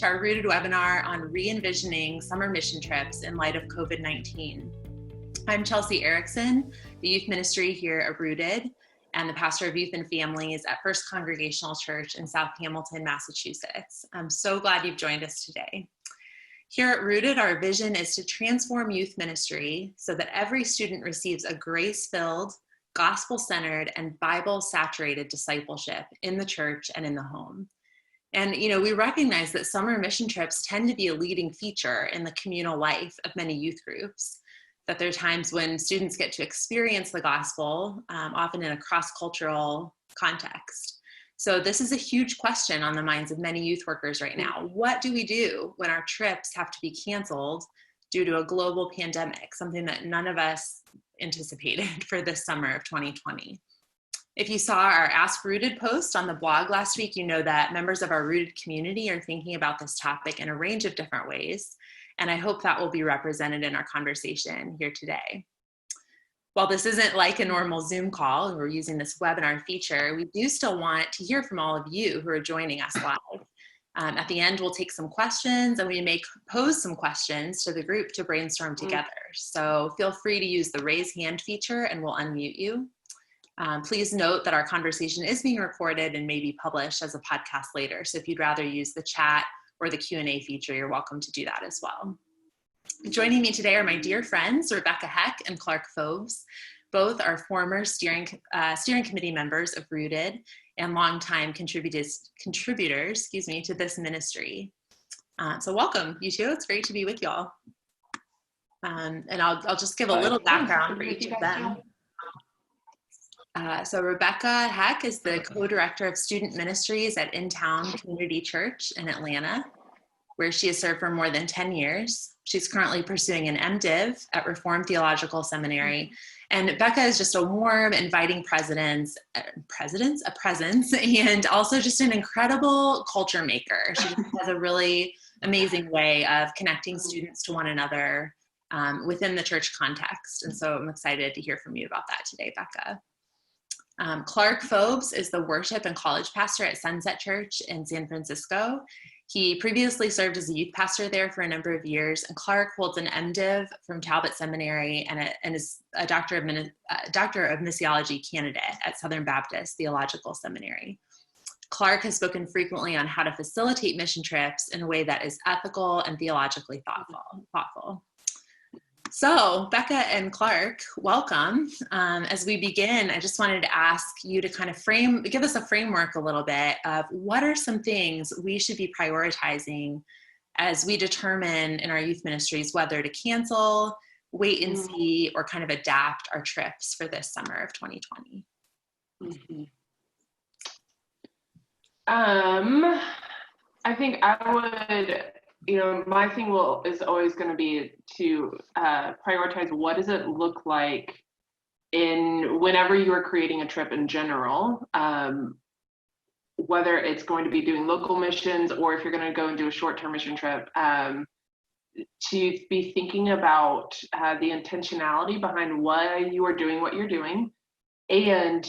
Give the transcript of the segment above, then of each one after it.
to our Rooted webinar on re-envisioning summer mission trips in light of COVID-19. I'm Chelsea Erickson, the youth ministry here at Rooted and the pastor of youth and families at First Congregational Church in South Hamilton, Massachusetts. I'm so glad you've joined us today. Here at Rooted, our vision is to transform youth ministry so that every student receives a grace-filled, gospel-centered, and Bible-saturated discipleship in the church and in the home. And, we recognize that summer mission trips tend to be a leading feature in the communal life of many youth groups, that there are times when students get to experience the gospel, often in a cross-cultural context. So this is a huge question on the minds of many youth workers right now. What do we do when our trips have to be canceled due to a global pandemic, something that none of us anticipated for this summer of 2020? If you saw our Ask Rooted post on the blog last week, you know that members of our Rooted community are thinking about this topic in a range of different ways, and I hope that will be represented in our conversation here today. While this isn't like a normal Zoom call, and we're using this webinar feature, we do still want to hear from all of you who are joining us live. At the end, we'll take some questions, and we may pose some questions to the group to brainstorm together. So feel free to use the raise hand feature, and we'll unmute you. Please note that our conversation is being recorded and may be published as a podcast later. So if you'd rather use the chat or the Q&A feature, you're welcome to do that as well. Joining me today are my dear friends, Becca Heck and Clarke Fobes. Both are former steering committee members of Rooted and longtime contributors to this ministry. So welcome, you two. It's great to be with y'all. And I'll just give a little background for each of them. So Rebecca Heck is the co-director of student ministries at In Town Community Church in Atlanta, where she has served for more than 10 years. She's currently pursuing an MDiv at Reformed Theological Seminary. And Becca is just a warm, inviting presence, and also just an incredible culture maker. She has a really amazing way of connecting students to one another within the church context. And so I'm excited to hear from you about that today, Becca. Clarke Fobes is the worship and college pastor at Sunset Church in San Francisco. He previously served as a youth pastor there for a number of years, and Clarke holds an MDiv from Talbot Seminary and is a doctor of missiology candidate at Southern Baptist Theological Seminary. Clarke has spoken frequently on how to facilitate mission trips in a way that is ethical and theologically thoughtful. So Becca and Clarke, welcome. As we begin, I just wanted to ask you to kind of give us a framework a little bit of what are some things we should be prioritizing as we determine in our youth ministries whether to cancel, wait and see, or kind of adapt our trips for this summer of 2020. I think I would, my thing is always going to be to prioritize what does it look like whenever you are creating a trip in general, whether it's going to be doing local missions or if you're going to go and do a short-term mission trip, to be thinking about the intentionality behind why you are doing what you're doing, and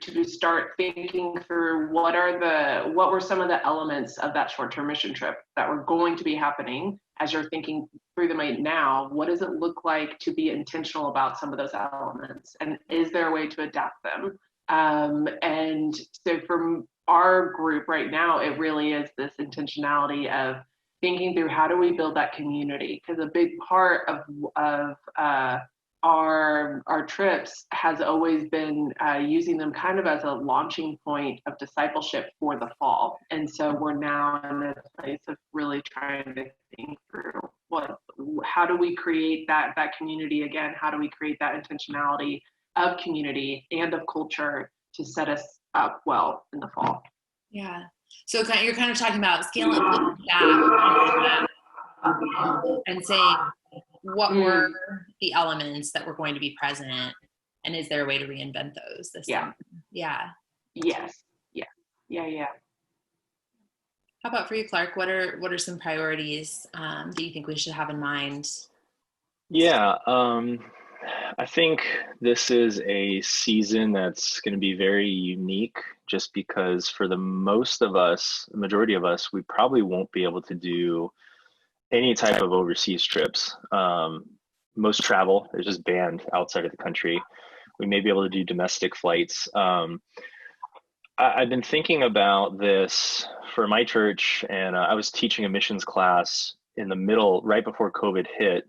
to start thinking through what were some of the elements of that short-term mission trip that were going to be happening as you're thinking through them right now. What does it look like to be intentional about some of those elements? And is there a way to adapt them? And so for our group right now, it really is this intentionality of thinking through how do we build that community? Because a big part of our trips has always been using them kind of as a launching point of discipleship for the fall. And so we're now in a place of really trying to think through how do we create that community again? How do we create that intentionality of community and of culture to set us up well in the fall? Yeah. So you're kind of talking about scaling back and saying, what were the elements that were going to be present, and is there a way to reinvent those this summer? Yeah. Yes. Yeah. How about for you, Clarke? What are some priorities that you think we should have in mind? Yeah. I think this is a season that's going to be very unique just because for the majority of us, we probably won't be able to do any type of overseas trips. Most travel is just banned outside of the country. We may be able to do domestic flights. I've been thinking about this for my church, and I was teaching a missions class in the middle, right before COVID hit,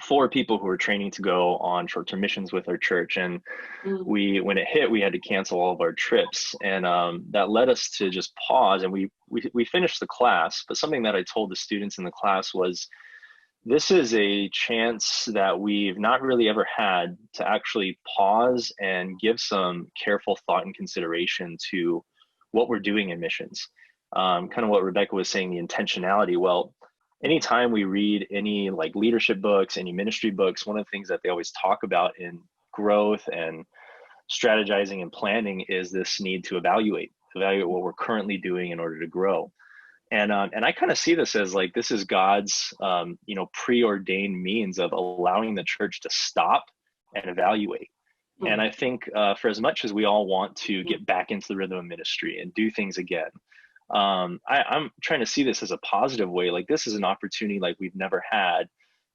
for people who were training to go on short-term missions with our church. And when it hit, we had to cancel all of our trips, and that led us to just pause. And we finished the class, but something that I told the students in the class was, this is a chance that we've not really ever had to actually pause and give some careful thought and consideration to what we're doing in missions. Kind of what Rebecca was saying, the intentionality. Well, anytime we read any like leadership books, any ministry books, one of the things that they always talk about in growth and strategizing and planning is this need to evaluate what we're currently doing in order to grow. And I kind of see this as like, this is God's, preordained means of allowing the church to stop and evaluate. And I think for as much as we all want to get back into the rhythm of ministry and do things again, I'm trying to see this as a positive way. Like, this is an opportunity like we've never had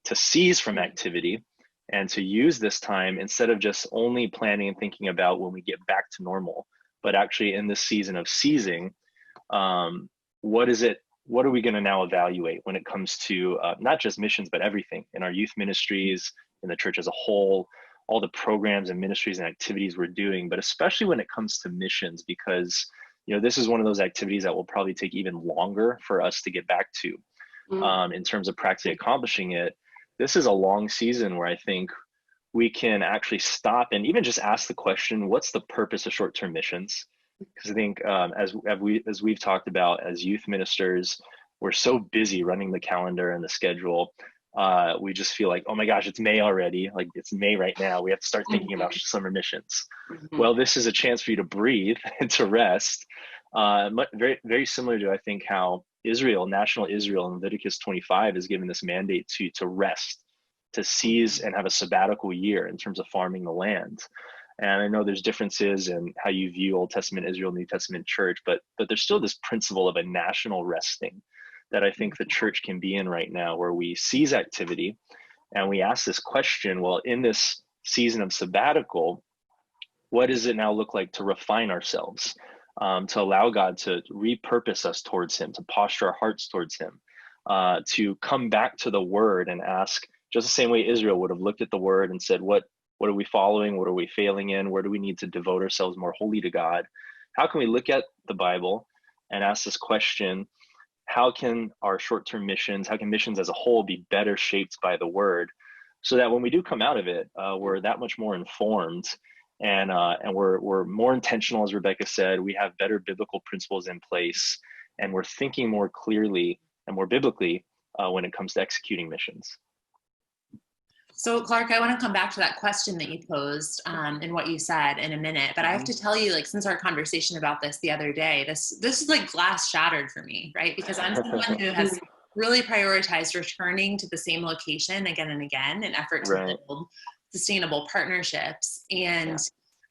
to cease from activity and to use this time instead of just only planning and thinking about when we get back to normal, but actually in this season of seizing, what are we going to now evaluate when it comes to not just missions, but everything in our youth ministries, in the church as a whole, all the programs and ministries and activities we're doing, but especially when it comes to missions, because this is one of those activities that will probably take even longer for us to get back to in terms of practically accomplishing it. This is a long season where I think we can actually stop and even just ask the question, what's the purpose of short-term missions? Because I think as we've talked about as youth ministers, we're so busy running the calendar and the schedule. We just feel like, oh my gosh, it's May already. Like, it's May right now. We have to start thinking about summer missions. Well, this is a chance for you to breathe and to rest. Very, very similar to, I think, how national Israel in Leviticus 25 is given this mandate to rest, to seize and have a sabbatical year in terms of farming the land. And I know there's differences in how you view Old Testament Israel, New Testament church, but there's still this principle of a national resting that I think the church can be in right now, where we seize activity and we ask this question, well, in this season of sabbatical, what does it now look like to refine ourselves, to allow God to repurpose us towards him, to posture our hearts towards him, to come back to the word and ask, just the same way Israel would have looked at the word and said, what are we following? What are we failing in? Where do we need to devote ourselves more wholly to God? How can we look at the Bible and ask this question, how can our short-term missions, how can missions as a whole be better shaped by the word, so that when we do come out of it, we're that much more informed and we're more intentional, as Rebecca said, we have better biblical principles in place, and we're thinking more clearly and more biblically when it comes to executing missions. So Clarke, I want to come back to that question that you posed and what you said in a minute, but I have to tell you, like, since our conversation about this the other day, this is like glass shattered for me, right? Because I'm someone who has really prioritized returning to the same location again and again in effort to build sustainable partnerships. And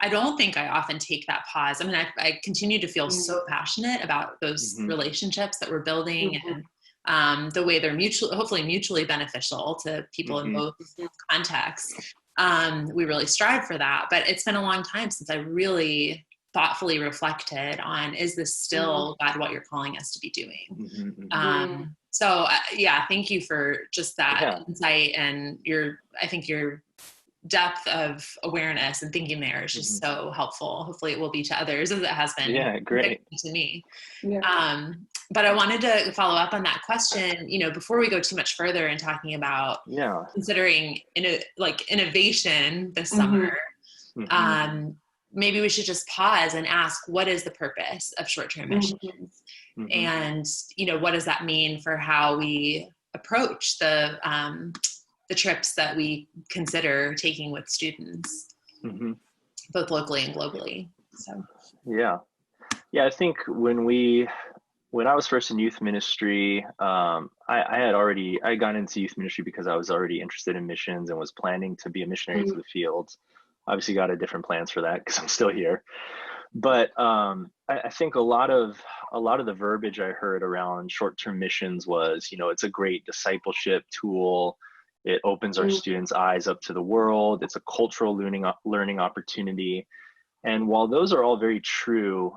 I don't think I often take that pause. I mean, I continue to feel so passionate about those relationships that we're building and the way they're hopefully mutually beneficial to people in both contexts. We really strive for that, but it's been a long time since I really thoughtfully reflected on, is this still God, what you're calling us to be doing? So thank you for just that insight, and I think your depth of awareness and thinking there is just so helpful. Hopefully it will be to others, as it has been great to me. But I wanted to follow up on that question, before we go too much further in talking about considering innovation this summer. Maybe we should just pause and ask, what is the purpose of short-term missions? And, what does that mean for how we approach the trips that we consider taking with students, both locally and globally? So. I think when we when I was first in youth ministry, I got into youth ministry because I was already interested in missions and was planning to be a missionary to the field. Obviously got a different plans for that because I'm still here. But I think a lot of the verbiage I heard around short-term missions was, it's a great discipleship tool. It opens our students' eyes up to the world. It's a cultural learning opportunity. And while those are all very true,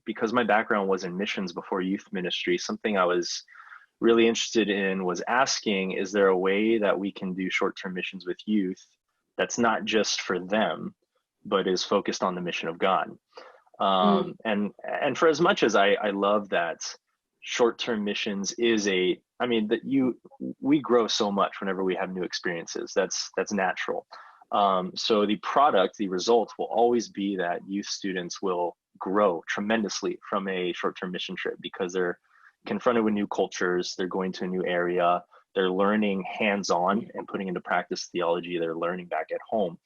because my background was in missions before youth ministry, something I was really interested in was asking, is there a way that we can do short-term missions with youth that's not just for them, but is focused on the mission of God? And for as much as I love that short-term missions is we grow so much whenever we have new experiences. That's natural. So the result will always be that youth students will grow tremendously from a short-term mission trip because they're confronted with new cultures, they're going to a new area, they're learning hands-on and putting into practice theology they're learning back at home.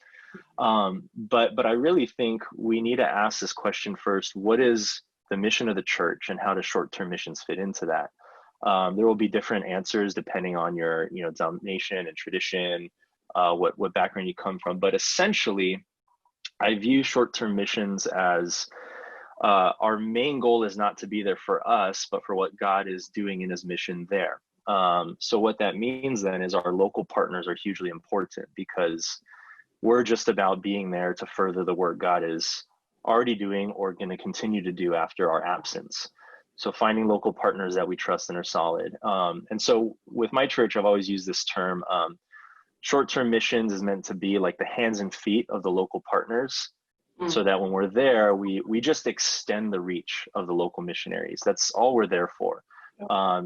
But I really think we need to ask this question first: what is the mission of the church, and how does short-term missions fit into that? There will be different answers depending on your denomination and tradition, what background you come from. But essentially, I view short-term missions as our main goal is not to be there for us, but for what God is doing in his mission there. So what that means then is our local partners are hugely important, because we're just about being there to further the work God is already doing or going to continue to do after our absence. So finding local partners that we trust and are solid. And so with my church, I've always used this term. Short-term missions is meant to be like the hands and feet of the local partners, so that when we're there, we just extend the reach of the local missionaries. That's all we're there for.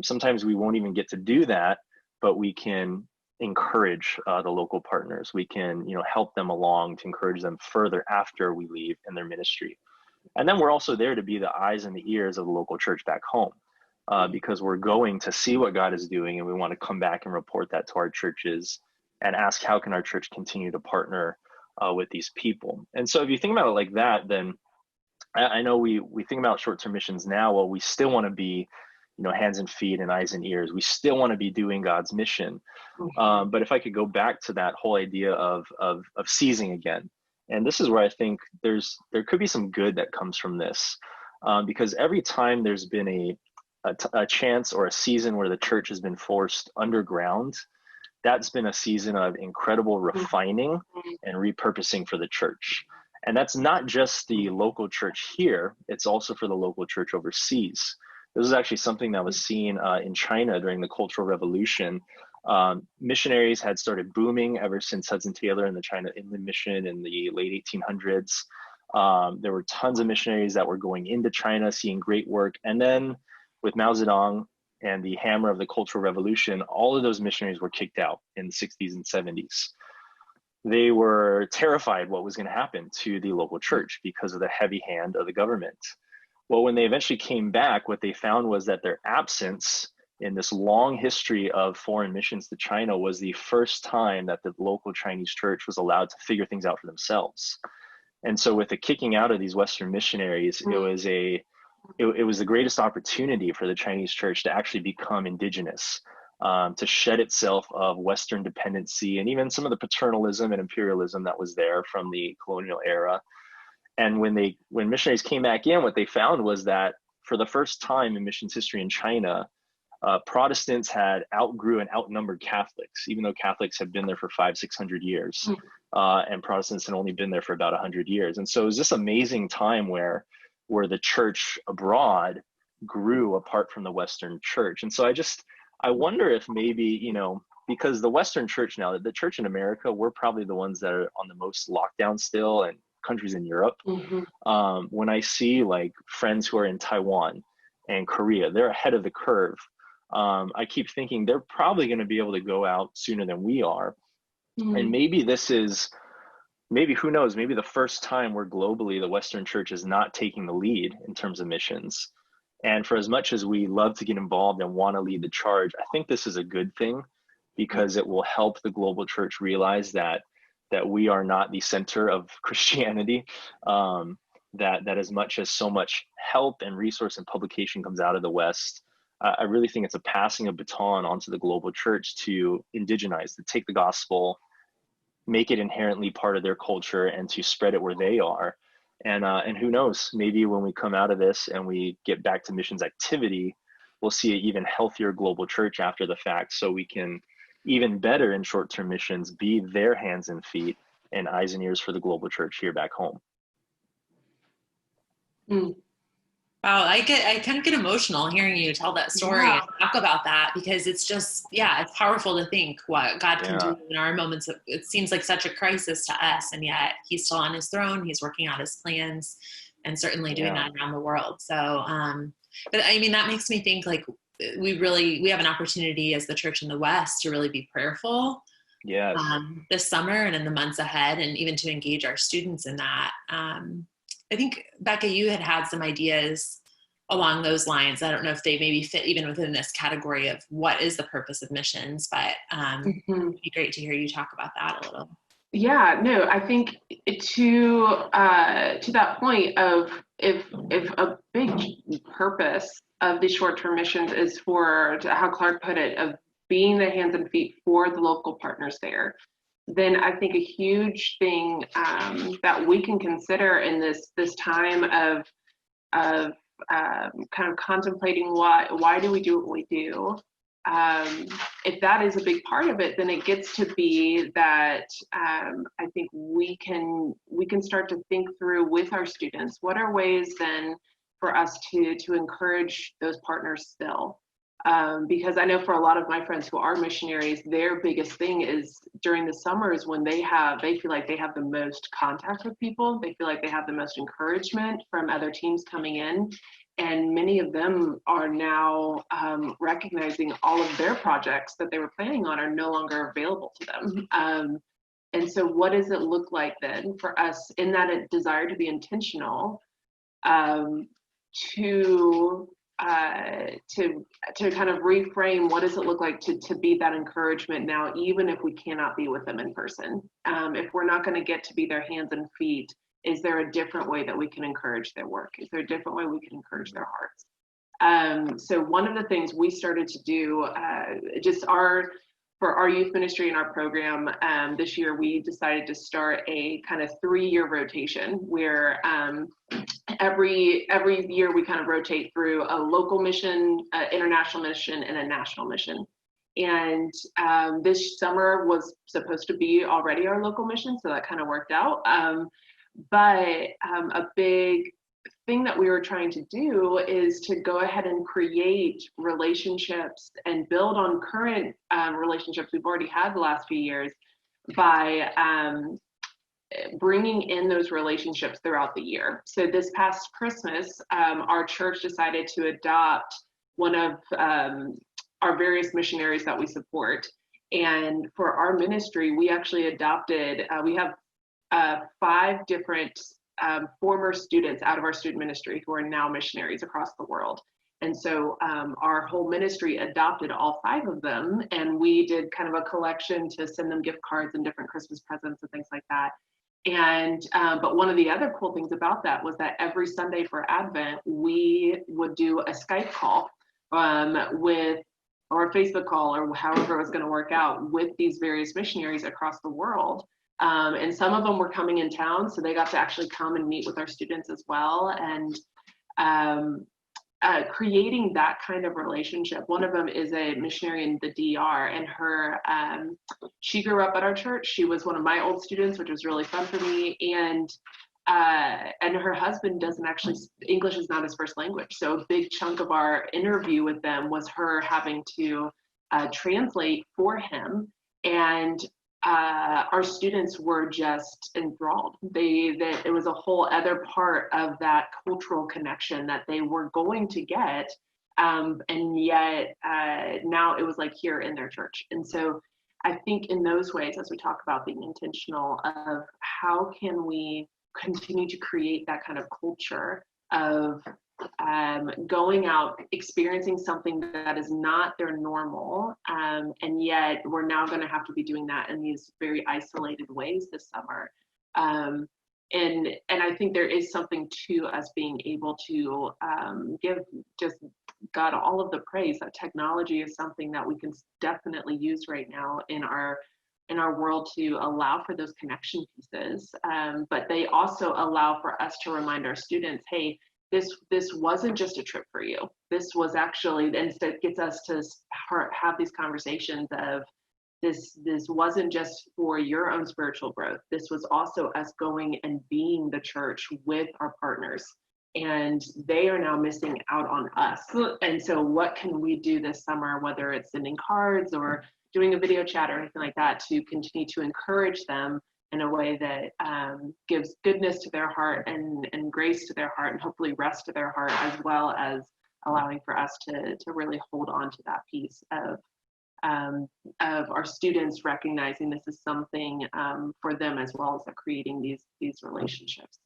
Sometimes we won't even get to do that, but we can encourage the local partners. We can help them along to encourage them further after we leave in their ministry. And then we're also there to be the eyes and the ears of the local church back home, because we're going to see what God is doing, and we want to come back and report that to our churches and ask, how can our church continue to partner with these people? And so if you think about it like that, then I know we think about short-term missions now. Well, we still want to be hands and feet and eyes and ears. We still want to be doing God's mission. But if I could go back to that whole idea of seizing again, and this is where I think there could be some good that comes from this, because every time there's been a chance or a season where the church has been forced underground, that's been a season of incredible refining and repurposing for the church. And that's not just the local church here, it's also for the local church overseas. This is actually something that was seen in China during the Cultural Revolution. Missionaries had started booming ever since Hudson Taylor and the China Inland Mission in the late 1800s. There were tons of missionaries that were going into China, seeing great work. And then with Mao Zedong and the hammer of the Cultural Revolution, all of those missionaries were kicked out in the 60s and 70s. They were terrified what was going to happen to the local church because of the heavy hand of the government. Well, when they eventually came back, what they found was that their absence in this long history of foreign missions to China was the first time that the local Chinese church was allowed to figure things out for themselves. And so with the kicking out of these Western missionaries, it was the greatest opportunity for the Chinese church to actually become indigenous, to shed itself of Western dependency and even some of the paternalism and imperialism that was there from the colonial era. And when missionaries came back in, what they found was that for the first time in missions history in China, Protestants had outgrew and outnumbered Catholics, even though Catholics had been there for 500-600 years, and Protestants had only been there for about 100 years. And so it was this amazing time where the church abroad grew apart from the Western church. And so I wonder if maybe, because the Western church now, the church in America, we're probably the ones that are on the most lockdown still, and countries in Europe. When I see like friends who are in Taiwan and Korea, they're ahead of the curve. I keep thinking they're probably going to be able to go out sooner than we are. And maybe who knows, maybe the first time where globally the Western church is not taking the lead in terms of missions. And for as much as we love to get involved and want to lead the charge, I think this is a good thing, because it will help the global church realize that we are not the center of Christianity. that as much as so much help and resource and publication comes out of the West, I really think it's a passing of baton onto the global church to indigenize, to take the gospel, make it inherently part of their culture, and to spread it where they are. And who knows, maybe when we come out of this and we get back to missions activity, we'll see an even healthier global church after the fact, so we can even better in short-term missions be their hands and feet and eyes and ears for the global church here back home. Wow, I kind of get emotional hearing you tell that story and talk about that, because it's just, it's powerful to think what God can do in our moments. It seems like such a crisis to us, and yet he's still on his throne. He's working out his plans and certainly doing that around the world. So, but I mean, that makes me think like we have an opportunity as the church in the West to really be prayerful this summer and in the months ahead, and even to engage our students in that. I think, Becca, you had some ideas along those lines. I don't know if they maybe fit even within this category of what is the purpose of missions, but it'd be great to hear you talk about that a little. Yeah, no, I think to that point of if a big purpose of these short-term missions is for, how Clarke put it, of being the hands and feet for the local partners there, then I think a huge thing that we can consider in this time of kind of contemplating why do we do what we do. If that is a big part of it, then it gets to be that I think we can start to think through with our students, what are ways then for us to encourage those partners still. Because I know for a lot of my friends who are missionaries, their biggest thing is during the summers when they feel like they have the most contact with people. They feel like they have the most encouragement from other teams coming in. And many of them are now recognizing all of their projects that they were planning on are no longer available to them. And so what does it look like then for us in that desire to be intentional to kind of reframe what does it look like to be that encouragement now, even if we cannot be with them in person. If we're not going to get to be their hands and feet, is there a different way that we can encourage their work? Is there a different way we can encourage their hearts? So one of the things we started to do, for our youth ministry and our program, this year we decided to start a kind of 3-year rotation where every year we kind of rotate through a local mission, international mission, and a national mission. And this summer was supposed to be already our local mission, so that kind of worked out. But a big thing that we were trying to do is to go ahead and create relationships and build on current relationships we've already had the last few years by bringing in those relationships throughout the year. So this past Christmas, our church decided to adopt one of our various missionaries that we support. And for our ministry, we actually adopted, we have 5 different former students out of our student ministry who are now missionaries across the world. And so our whole ministry adopted all 5 of them, and we did kind of a collection to send them gift cards and different Christmas presents and things like that. And but one of the other cool things about that was that every Sunday for Advent, we would do a Skype call or a Facebook call, or however it was going to work out, with these various missionaries across the world. And some of them were coming in town, so they got to actually come and meet with our students as well. And creating that kind of relationship. One of them is a missionary in the DR, and she grew up at our church. She was one of my old students, which was really fun for me. And her husband English is not his first language. So a big chunk of our interview with them was her having to translate for him. And our students were just enthralled. It was a whole other part of that cultural connection that they were going to get, and yet now it was like here in their church. And so I think in those ways, as we talk about being intentional of how can we continue to create that kind of culture of going out, experiencing something that is not their normal, and yet we're now going to have to be doing that in these very isolated ways this summer. And I think there is something to us being able to give just God all of the praise that technology is something that we can definitely use right now in our world to allow for those connection pieces. But they also allow for us to remind our students, hey, this wasn't just a trip for you. This was actually, and so it gets us to have these conversations of, this wasn't just for your own spiritual growth. This was also us going and being the church with our partners, and they are now missing out on us. And so what can we do this summer, whether it's sending cards or doing a video chat or anything like that, to continue to encourage them in a way that gives goodness to their heart and grace to their heart, and hopefully rest to their heart, as well as allowing for us to really hold on to that piece of our students recognizing this is something for them, as well as creating these relationships.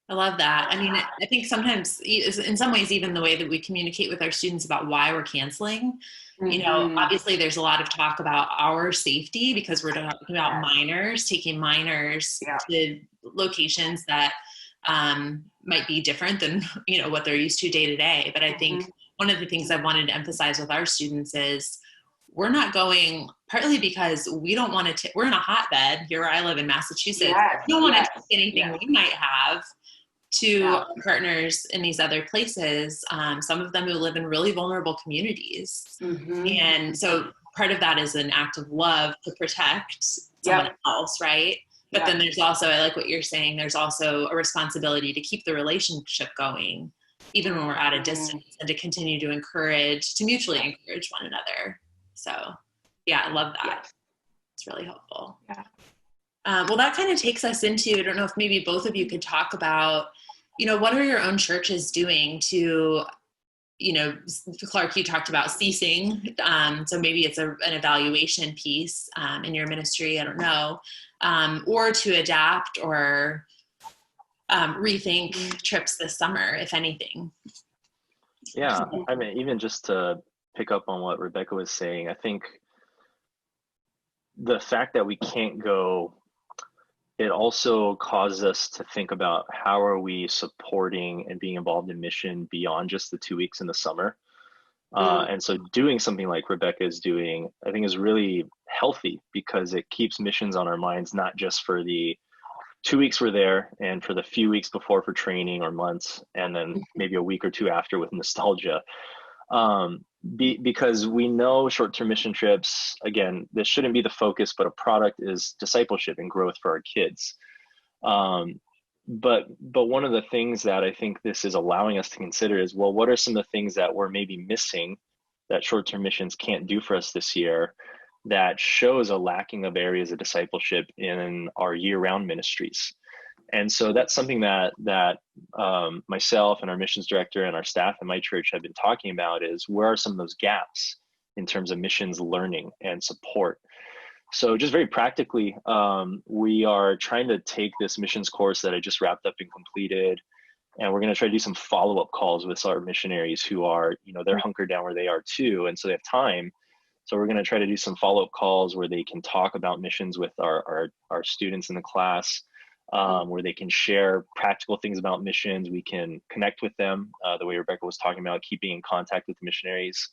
I love that. I mean, I think sometimes, in some ways, even the way that we communicate with our students about why we're canceling, you know, obviously there's a lot of talk about our safety, because we're talking about minors, taking minors to locations that might be different than, you know, what they're used to day to day. But I think one of the things I wanted to emphasize with our students is, we're not going, partly because we don't want to, we're in a hotbed here where I live in Massachusetts. We don't want to take anything we might have to our partners in these other places, some of them who live in really vulnerable communities. And so part of that is an act of love to protect someone else, right? But then there's also, I like what you're saying, there's also a responsibility to keep the relationship going, even when we're at a distance, and to continue to mutually encourage one another. So yeah, I love that. It's really helpful. Well, that kind of takes us into, I don't know if maybe both of you could talk about, you know, what are your own churches doing to, you know, Clarke, you talked about ceasing. So maybe it's an evaluation piece in your ministry, I don't know, or to adapt or rethink trips this summer, if anything. Yeah, I mean, even just to pick up on what Rebecca was saying, I think the fact that we can't go, it also causes us to think about how are we supporting and being involved in mission beyond just the 2 weeks in the summer. And so doing something like Rebecca is doing, I think, is really healthy, because it keeps missions on our minds, not just for the 2 weeks we're there and for the few weeks before for training, or months, and then maybe a week or two after with nostalgia. Because we know short-term mission trips, again, this shouldn't be the focus, but a product is discipleship and growth for our kids. But one of the things that I think this is allowing us to consider is, well, what are some of the things that we're maybe missing that short-term missions can't do for us this year, that shows a lacking of areas of discipleship in our year-round ministries? And so that's something that myself and our missions director and our staff in my church have been talking about, is where are some of those gaps in terms of missions learning and support. So just very practically, we are trying to take this missions course that I just wrapped up and completed, and we're going to try to do some follow-up calls with our missionaries who are, you know, they're hunkered down where they are too, and so they have time. So we're going to try to do some follow-up calls where they can talk about missions with our students in the class, where they can share practical things about missions. We can connect with them the way Rebecca was talking about, keeping in contact with the missionaries.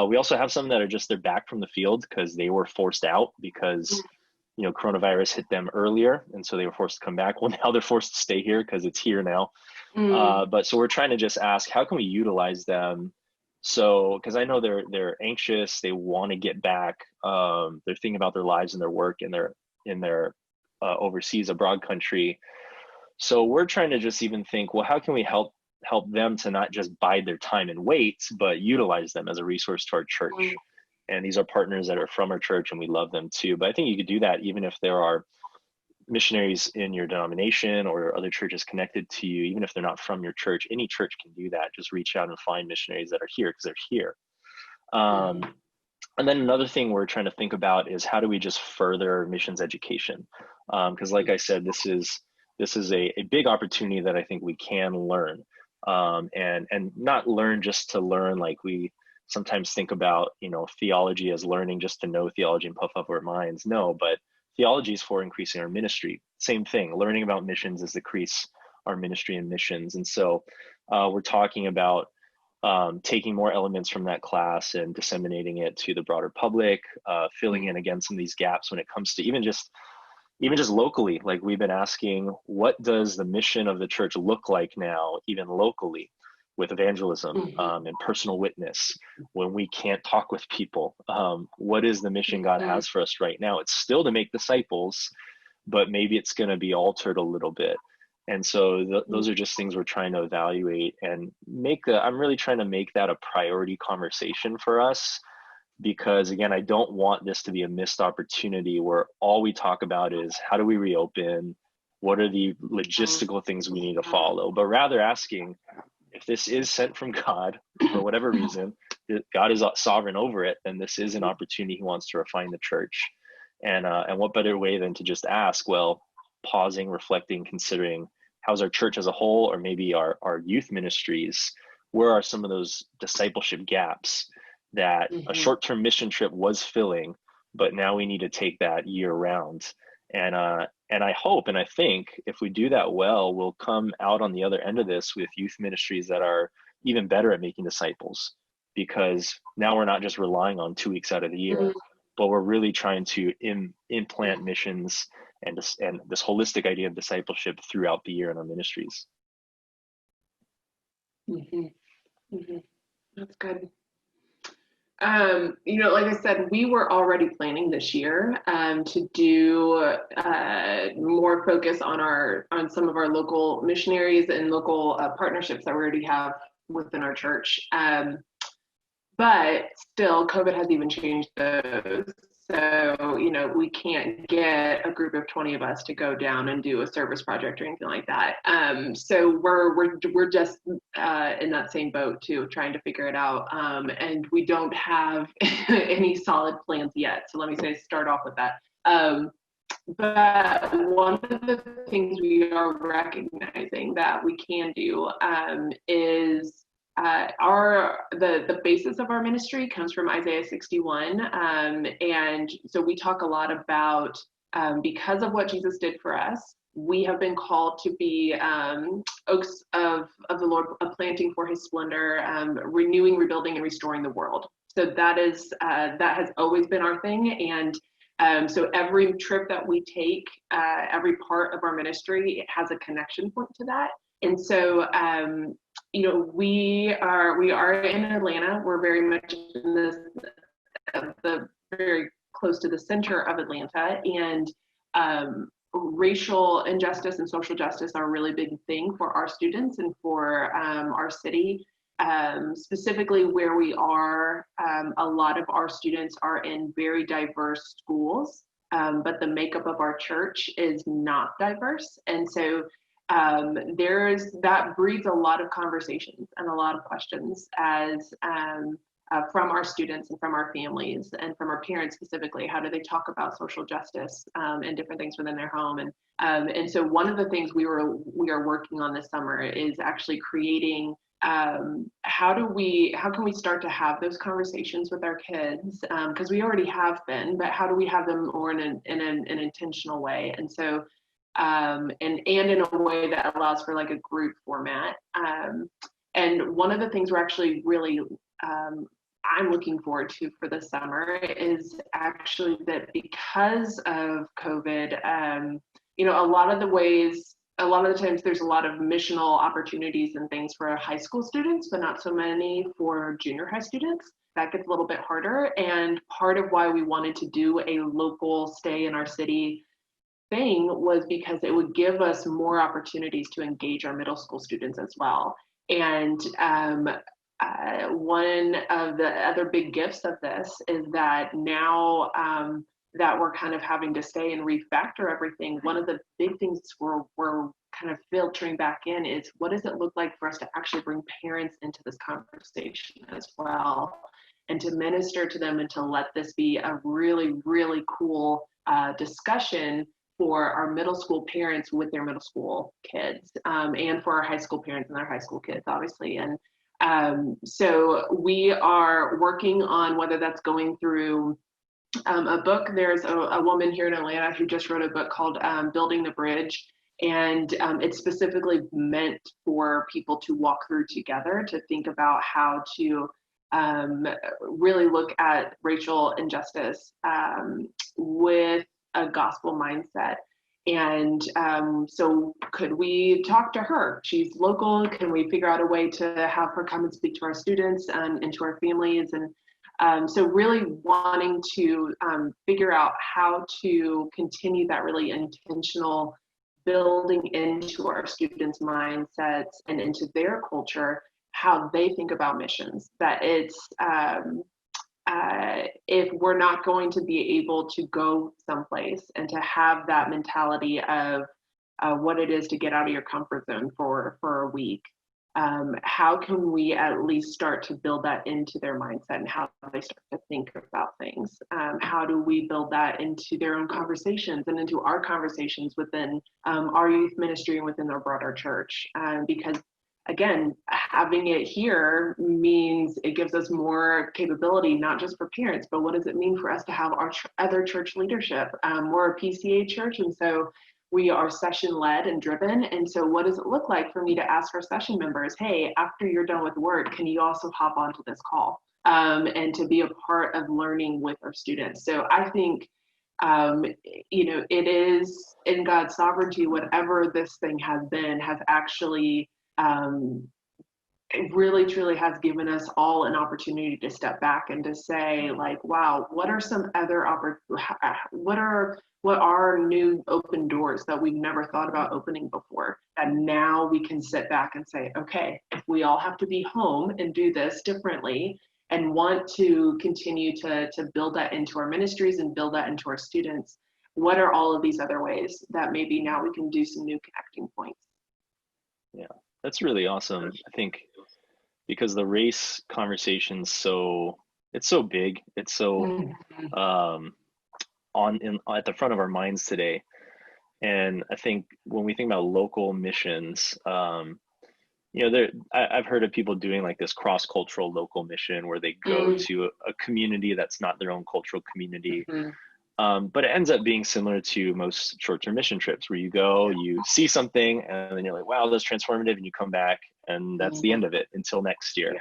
We also have some that are just, they're back from the field because they were forced out because, you know, coronavirus hit them earlier, and so they were forced to come back. Well, now they're forced to stay here because it's here now. But so we're trying to just ask, how can we utilize them? So, because I know they're anxious, they want to get back. They're thinking about their lives and their work and their overseas, abroad country. So we're trying to just even think, well, how can we help them to not just bide their time and wait, but utilize them as a resource to our church? And these are partners that are from our church, and we love them too. But I think you could do that even if there are missionaries in your denomination or other churches connected to you, even if they're not from your church. Any church can do that. Just reach out and find missionaries that are here, because they're here. And then another thing we're trying to think about is, how do we just further missions education? Because like I said, this is a big opportunity that I think we can learn, and not learn just to learn, like we sometimes think about, you know, theology as learning just to know theology and puff up our minds. No, but theologies for increasing our ministry. Same thing, learning about missions is increase our ministry and missions. And so we're talking about taking more elements from that class and disseminating it to the broader public, filling in again some of these gaps when it comes to even just locally. Like, we've been asking, what does the mission of the church look like now, even locally, with evangelism and personal witness, when we can't talk with people? What is the mission God has for us right now? It's still to make disciples, but maybe it's going to be altered a little bit. And so those are just things we're trying to evaluate and I'm really trying to make that a priority conversation for us, because again, I don't want this to be a missed opportunity where all we talk about is how do we reopen? What are the logistical things we need to follow? But rather asking, if this is sent from God for whatever reason, God is sovereign over it, then this is an opportunity He wants to refine the church. And what better way than to just ask, well, pausing, reflecting, considering, how's our church as a whole, or maybe our youth ministries, where are some of those discipleship gaps that a short-term mission trip was filling, but now we need to take that year round. And I hope, and I think if we do that well, we'll come out on the other end of this with youth ministries that are even better at making disciples, because now we're not just relying on 2 weeks out of the year, but we're really trying to implant missions and this holistic idea of discipleship throughout the year in our ministries. That's good. Like I said, we were already planning this year to do more focus on some of our local missionaries and local partnerships that we already have within our church. But still, COVID has even changed those. So, we can't get a group of 20 of us to go down and do a service project or anything like that. So we're just in that same boat too, trying to figure it out. And we don't have any solid plans yet. So let me start off with that. But one of the things we are recognizing that we can do is the basis of our ministry comes from Isaiah 61. And so we talk a lot about, because of what Jesus did for us, we have been called to be oaks of the Lord, a planting for His splendor, renewing, rebuilding, and restoring the world. So that has always been our thing. And so every trip that we take, every part of our ministry, it has a connection point to that. And so, we are in Atlanta. We're very much in the very close to the center of Atlanta, and racial injustice and social justice are a really big thing for our students and for our city. Specifically where we are, a lot of our students are in very diverse schools, but the makeup of our church is not diverse. And so that breeds a lot of conversations and a lot of questions as from our students and from our families and from our parents specifically. How do they talk about social justice and different things within their home? And so one of the things we are working on this summer is actually creating how can we start to have those conversations with our kids, because we already have been, but how do we have them more in an intentional way? And so and in a way that allows for like a group format. And one of the things we're actually really I'm looking forward to for the summer is actually that because of COVID, a lot of the times there's a lot of missional opportunities and things for high school students, but not so many for junior high students. That gets a little bit harder. And part of why we wanted to do a local stay in our city thing was because it would give us more opportunities to engage our middle school students as well. And one of the other big gifts of this is that now that we're kind of having to stay and refactor everything, one of the big things we're kind of filtering back in is, what does it look like for us to actually bring parents into this conversation as well, and to minister to them and to let this be a really, really cool discussion for our middle school parents with their middle school kids, and for our high school parents and their high school kids, obviously. And so we are working on whether that's going through a book. There's a woman here in Atlanta who just wrote a book called Building the Bridge. And it's specifically meant for people to walk through together, to think about how to really look at racial injustice with a gospel mindset. And so could we talk to her? She's local. Can we figure out a way to have her come and speak to our students and to our families? And so really wanting to figure out how to continue that really intentional building into our students' mindsets and into their culture, how they think about missions. That it's, if we're not going to be able to go someplace and to have that mentality of what it is to get out of your comfort zone for a week, how can we at least start to build that into their mindset and how they start to think about things? How do we build that into their own conversations and into our conversations within our youth ministry and within our broader church? Because again, having it here means it gives us more capability, not just for parents, but what does it mean for us to have our other church leadership? We're a PCA church, and so we are session-led and driven. And so what does it look like for me to ask our session members, hey, after you're done with work, can you also hop onto this call? And to be a part of learning with our students. So I think, it is in God's sovereignty, whatever this thing has been, has actually, it really truly has given us all an opportunity to step back and to say, like, wow, what are some other what are new open doors that we've never thought about opening before? And now we can sit back and say, okay, if we all have to be home and do this differently and want to continue to build that into our ministries and build that into our students, what are all of these other ways that maybe now we can do some new connecting points? Yeah, that's really awesome. I think because the race conversation it's so big, it's so at the front of our minds today. And I think when we think about local missions, I've heard of people doing like this cross-cultural local mission where they go to a community that's not their own cultural community. But it ends up being similar to most short-term mission trips where you go, you see something, and then you're like, wow, that's transformative, and you come back, and that's the end of it until next year. Yeah.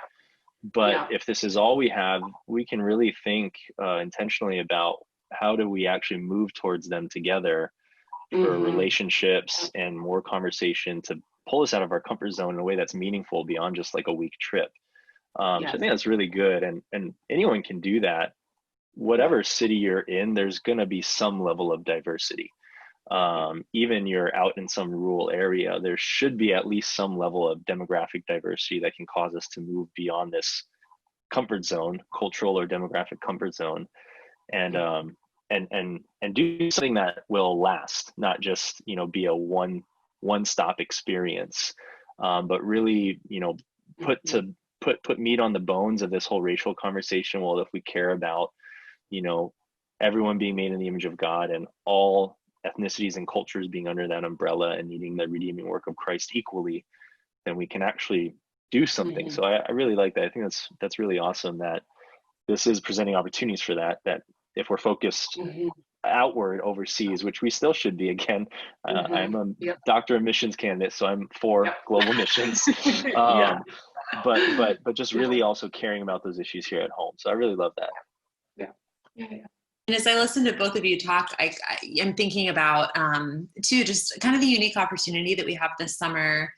But if this is all we have, we can really think intentionally about how do we actually move towards them together for relationships and more conversation to pull us out of our comfort zone in a way that's meaningful beyond just like a week trip. So I think that's really good. And anyone can do that. Whatever city you're in, there's going to be some level of diversity. Even you're out in some rural area, there should be at least some level of demographic diversity that can cause us to move beyond this comfort zone, cultural or demographic comfort zone, and do something that will last, not just be a one-stop experience, but really put meat on the bones of this whole racial conversation. Well, if we care about everyone being made in the image of God and all ethnicities and cultures being under that umbrella and needing the redeeming work of Christ equally, then we can actually do something. So I really like that. I think that's really awesome that this is presenting opportunities for that if we're focused outward overseas, which we still should be. Again, I'm a doctor of missions candidate, so I'm for global missions. But just really also caring about those issues here at home. So I really love that. And as I listen to both of you talk, I'm thinking about too, just kind of the unique opportunity that we have this summer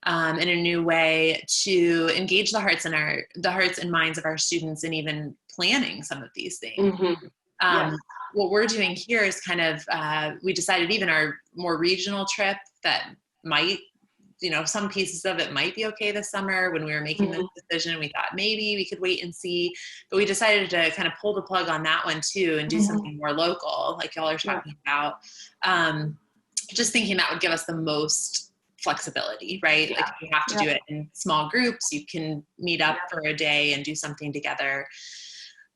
in a new way to engage the hearts and minds of our students in even planning some of these things. What we're doing here is kind of, we decided even our more regional trip that might, some pieces of it might be okay this summer. When we were making this decision, we thought maybe we could wait and see, but we decided to kind of pull the plug on that one too and do something more local, like y'all are talking about. Just thinking that would give us the most flexibility, right? Like if you have to do it in small groups, you can meet up for a day and do something together.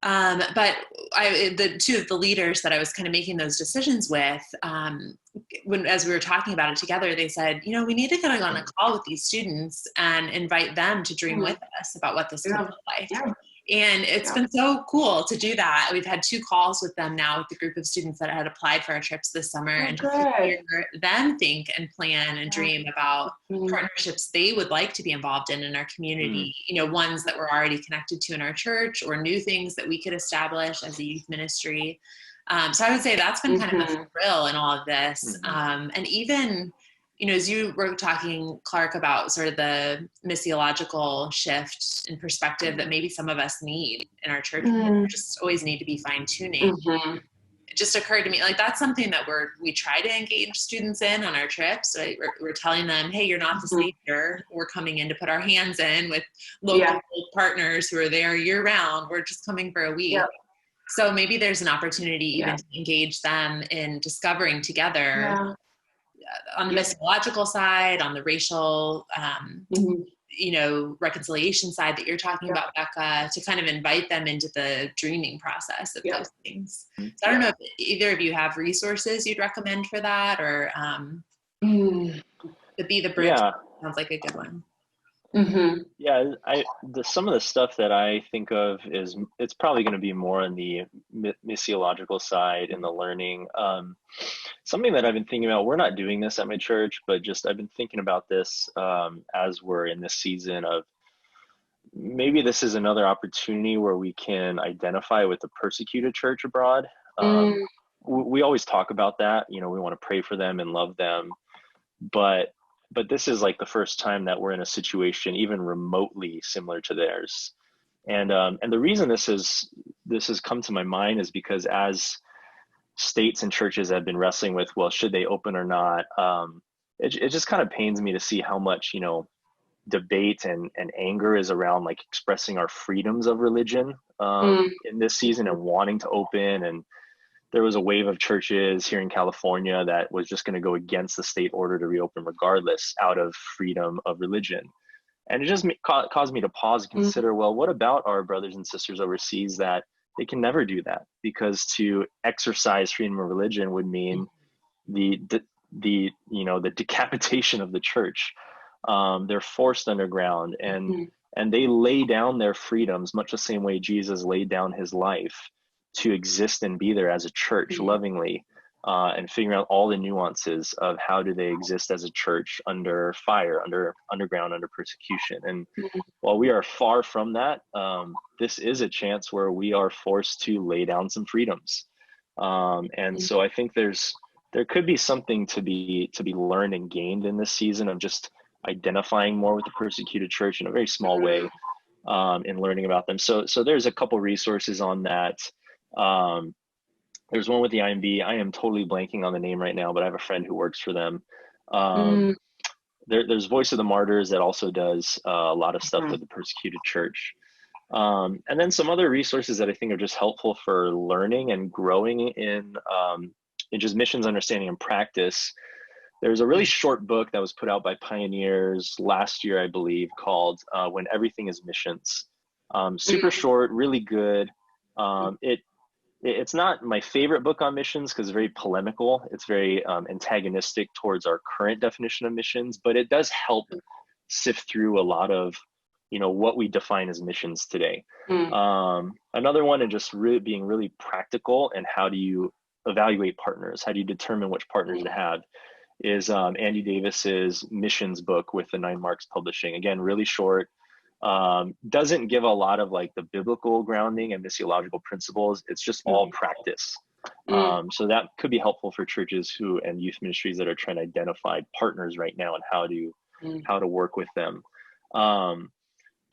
But the two of the leaders that I was kind of making those decisions with, as we were talking about it together, they said, we need to get on a call with these students and invite them to dream with us about what this could look like. And it's been so cool to do that. We've had 2 calls with them now with the group of students that had applied for our trips this summer, and just to hear them think and plan and dream about partnerships they would like to be involved in our community, you know, ones that we're already connected to in our church, or new things that we could establish as a youth ministry. So I would say that's been kind of a thrill in all of this. And even, you know, as you were talking, Clarke, about sort of the missiological shift in perspective that maybe some of us need in our church, we just always need to be fine-tuning. It just occurred to me, like, that's something that we try to engage students in on our trips. Right? We're telling them, hey, you're not the savior. We're coming in to put our hands in with local partners who are there year-round. We're just coming for a week. So maybe there's an opportunity even to engage them in discovering together on the missiological side, on the racial, you know, reconciliation side that you're talking about, Becca, to kind of invite them into the dreaming process of those things. So I don't know if either of you have resources you'd recommend for that, or the Be the Bridge sounds like a good one. Yeah, some of the stuff that I think of is, it's probably going to be more on the missiological side and the learning. Something that I've been thinking about, we're not doing this at my church, but just I've been thinking about this as we're in this season of, maybe this is another opportunity where we can identify with the persecuted church abroad. We always talk about that, you know, we want to pray for them and love them, but this is like the first time that we're in a situation even remotely similar to theirs. And the reason this has come to my mind is because as states and churches have been wrestling with, well, should they open or not? It just kind of pains me to see how much, you know, debate and anger is around like expressing our freedoms of religion in this season and wanting to open. And there was a wave of churches here in California that was just going to go against the state order to reopen regardless, out of freedom of religion. And it just caused me to pause and consider, well, what about our brothers and sisters overseas that they can never do that? Because to exercise freedom of religion would mean the you know, the decapitation of the church. They're forced underground, and they lay down their freedoms much the same way Jesus laid down his life to exist and be there as a church lovingly, and figuring out all the nuances of how do they exist as a church under fire, underground, under persecution. And while we are far from that, this is a chance where we are forced to lay down some freedoms. And so I think there could be something to be learned and gained in this season of just identifying more with the persecuted church in a very small way, in learning about them. So there's a couple resources on that. There's one with the IMB. I am totally blanking on the name right now, but I have a friend who works for them. There's Voice of the Martyrs that also does a lot of stuff with the persecuted church. And then some other resources that I think are just helpful for learning and growing in just missions understanding and practice. There's a really short book that was put out by Pioneers last year, I believe, called When Everything is Missions. Super short, really good. It's not my favorite book on missions because it's very polemical. It's very antagonistic towards our current definition of missions, but it does help sift through a lot of, you know, what we define as missions today. Another one, and just really being really practical, and how do you evaluate partners? How do you determine which partners to have? Is Andy Davis's missions book with the 9 Marks Publishing. Again, really short. Doesn't give a lot of like the biblical grounding and missiological principles. It's just all practice. So that could be helpful for churches and youth ministries that are trying to identify partners right now and how to work with them.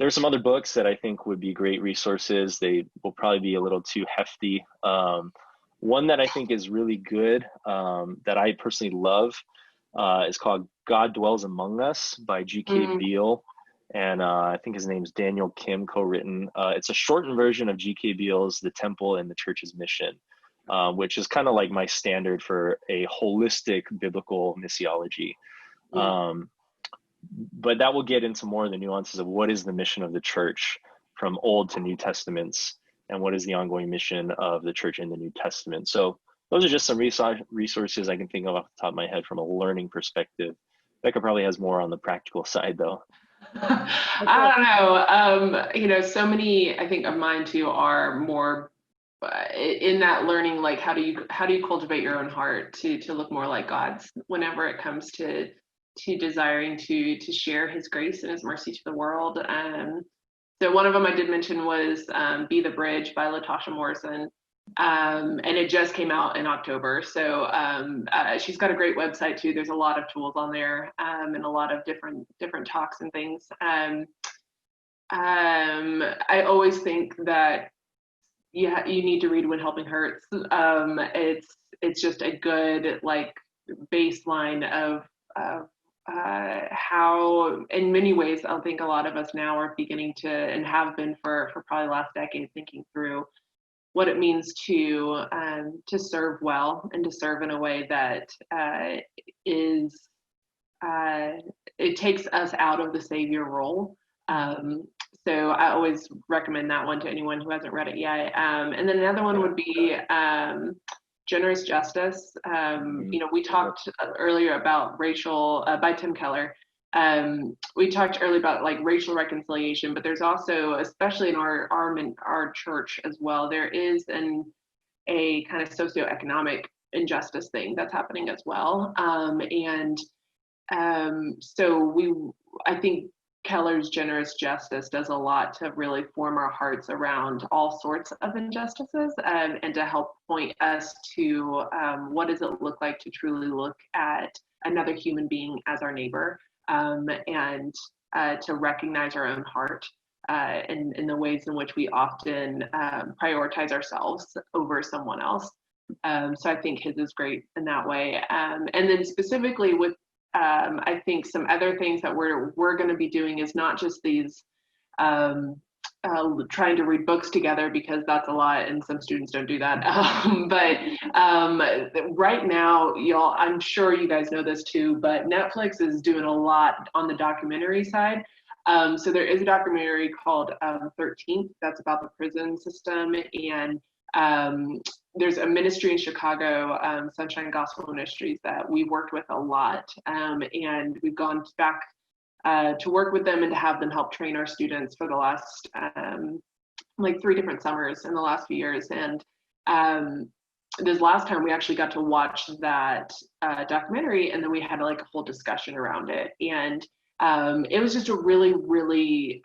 There's some other books that I think would be great resources. They will probably be a little too hefty. One that I think is really good, that I personally love, is called God Dwells Among Us by G.K. Beale. And I think his name's Daniel Kim, co-written. It's a shortened version of G.K. Beale's The Temple and the Church's Mission, which is kind of like my standard for a holistic biblical missiology. But that will get into more of the nuances of what is the mission of the church from Old to New Testaments, and what is the ongoing mission of the church in the New Testament. So those are just some resources I can think of off the top of my head from a learning perspective. Becca probably has more on the practical side, though. I don't know. So many, I think, of mine too are more in that learning, like how do you cultivate your own heart to look more like God's whenever it comes to desiring to share His grace and His mercy to the world. So one of them I did mention was Be the Bridge by Latasha Morrison. And it just came out in October. So she's got a great website too. There's a lot of tools on there and a lot of different talks and things. I always think that you need to read When Helping Hurts. It's just a good like baseline of how, in many ways, I think a lot of us now are beginning to, and have been for probably the last decade, thinking through what it means to serve well and to serve in a way that is it takes us out of the savior role. So I always recommend that one to anyone who hasn't read it yet. And then another one would be Generous Justice. We talked earlier about racial, by Tim Keller. We talked earlier about like racial reconciliation, but there's also, especially in our church as well, there is a kind of socioeconomic injustice thing that's happening as well. So I think Keller's Generous Justice does a lot to really form our hearts around all sorts of injustices, and to help point us to what does it look like to truly look at another human being as our neighbor, and to recognize our own heart in the ways in which we often prioritize ourselves over someone else. So I think his is great in that way. And then specifically with I think some other things that we're going to be doing is not just these trying to read books together, because that's a lot and some students don't do that. But right now, y'all, I'm sure you guys know this too, but Netflix is doing a lot on the documentary side. So there is a documentary called 13th that's about the prison system, and there's a ministry in Chicago, Sunshine Gospel Ministries, that we worked with a lot, and we've gone back to work with them and to have them help train our students for the last like 3 different summers in the last few years. And this last time we actually got to watch that documentary, and then we had like a full discussion around it, and it was just a really, really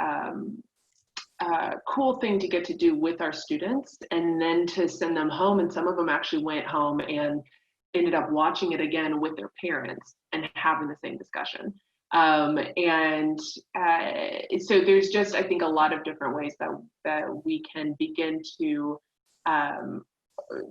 cool thing to get to do with our students, and then to send them home. And some of them actually went home and ended up watching it again with their parents and having the same discussion. So there's just, I think, a lot of different ways that we can begin to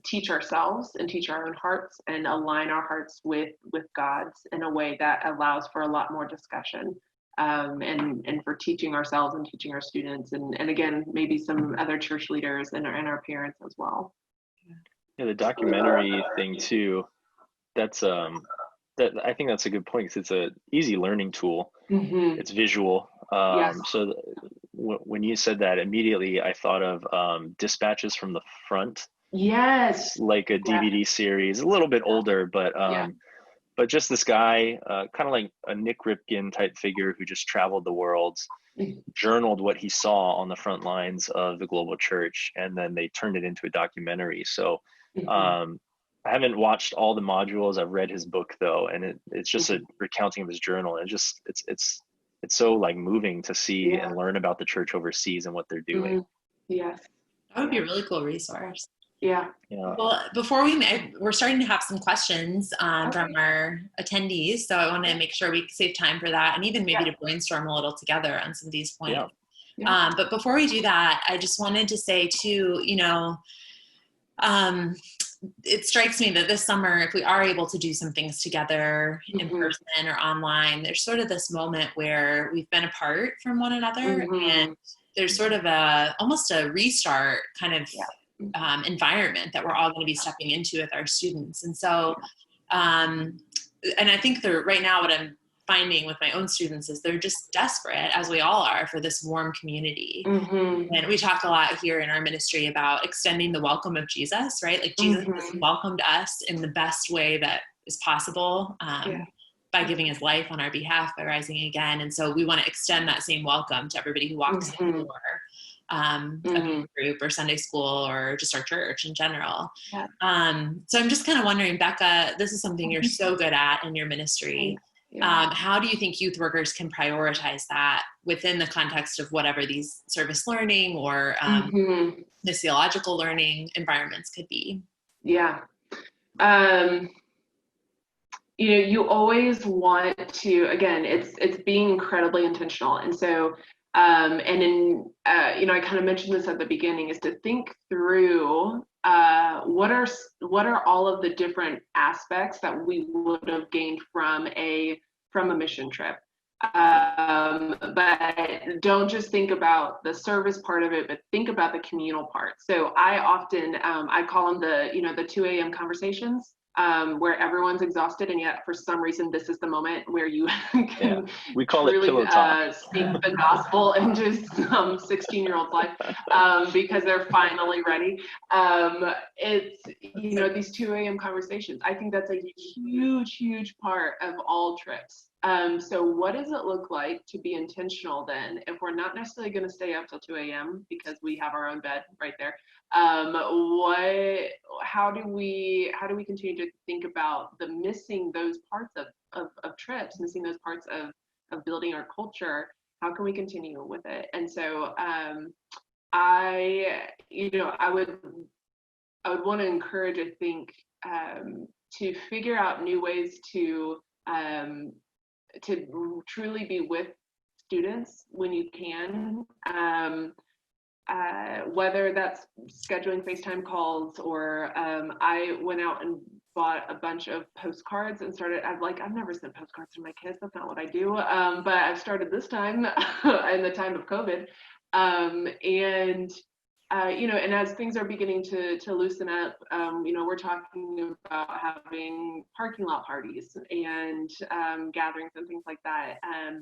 teach ourselves and teach our own hearts and align our hearts with God's in a way that allows for a lot more discussion. And for teaching ourselves and teaching our students, and again, maybe some other church leaders and our parents as well. Yeah, the documentary thing too, that's I think that's a good point, because it's a easy learning tool. Mm-hmm. It's visual. Yes. So when you said that, immediately I thought of Dispatches from the Front. Yes. Like a DVD series, a little bit older, but just this guy, kind of like a Nick Ripken type figure who just traveled the world, journaled what he saw on the front lines of the global church, and then they turned it into a documentary. So I haven't watched all the modules. I've read his book though, and it's just a recounting of his journal. And it's so like moving to see and learn about the church overseas and what they're doing. Yes, that would be a really cool resource. Yeah. Well, before we're starting to have some questions from our attendees, so I want to make sure we save time for that, and even maybe to brainstorm a little together on some of these points. Yeah. But before we do that, I just wanted to say too, it strikes me that this summer, if we are able to do some things together in person or online, there's sort of this moment where we've been apart from one another, and there's sort of almost a restart kind of environment that we're all going to be stepping into with our students. And so, and I think right now what I'm finding with my own students is they're just desperate, as we all are, for this warm community. And we talk a lot here in our ministry about extending the welcome of Jesus, right? Like Jesus has welcomed us in the best way that is possible. by giving his life on our behalf, by rising again. And so we want to extend that same welcome to everybody who walks in the door, of youth group or Sunday school or just our church in general. Yeah. So I'm just kind of wondering, Becca, this is something you're so good at in your ministry. Yeah. How do you think youth workers can prioritize that within the context of whatever these service learning or missiological learning environments could be? Yeah. You always want to, again, it's being incredibly intentional. And so, I kind of mentioned this at the beginning, is to think through what are all of the different aspects that we would have gained from a mission trip. But don't just think about the service part of it, but think about the communal part. So I often, I call them the 2 a.m. conversations. Where everyone's exhausted, and yet for some reason this is the moment where you can we call really, it pillow talk. speak the gospel into some 16-year-old's life, because they're finally ready. It's these 2 a.m. conversations. I think that's a huge part of all trips. So what does it look like to be intentional then, if we're not necessarily going to stay up till 2 a.m. because we have our own bed right there? How do we continue to think about missing those parts of trips, missing those parts of building our culture? How can we continue with it? And so I would want to encourage, I think, to figure out new ways to truly be with students when you can. Whether that's scheduling FaceTime calls, or I went out and bought a bunch of postcards and I've never sent postcards to my kids. That's not what I do. But I've started this time in the time of COVID. And as things are beginning to loosen up, we're talking about having parking lot parties and gatherings and things like that. I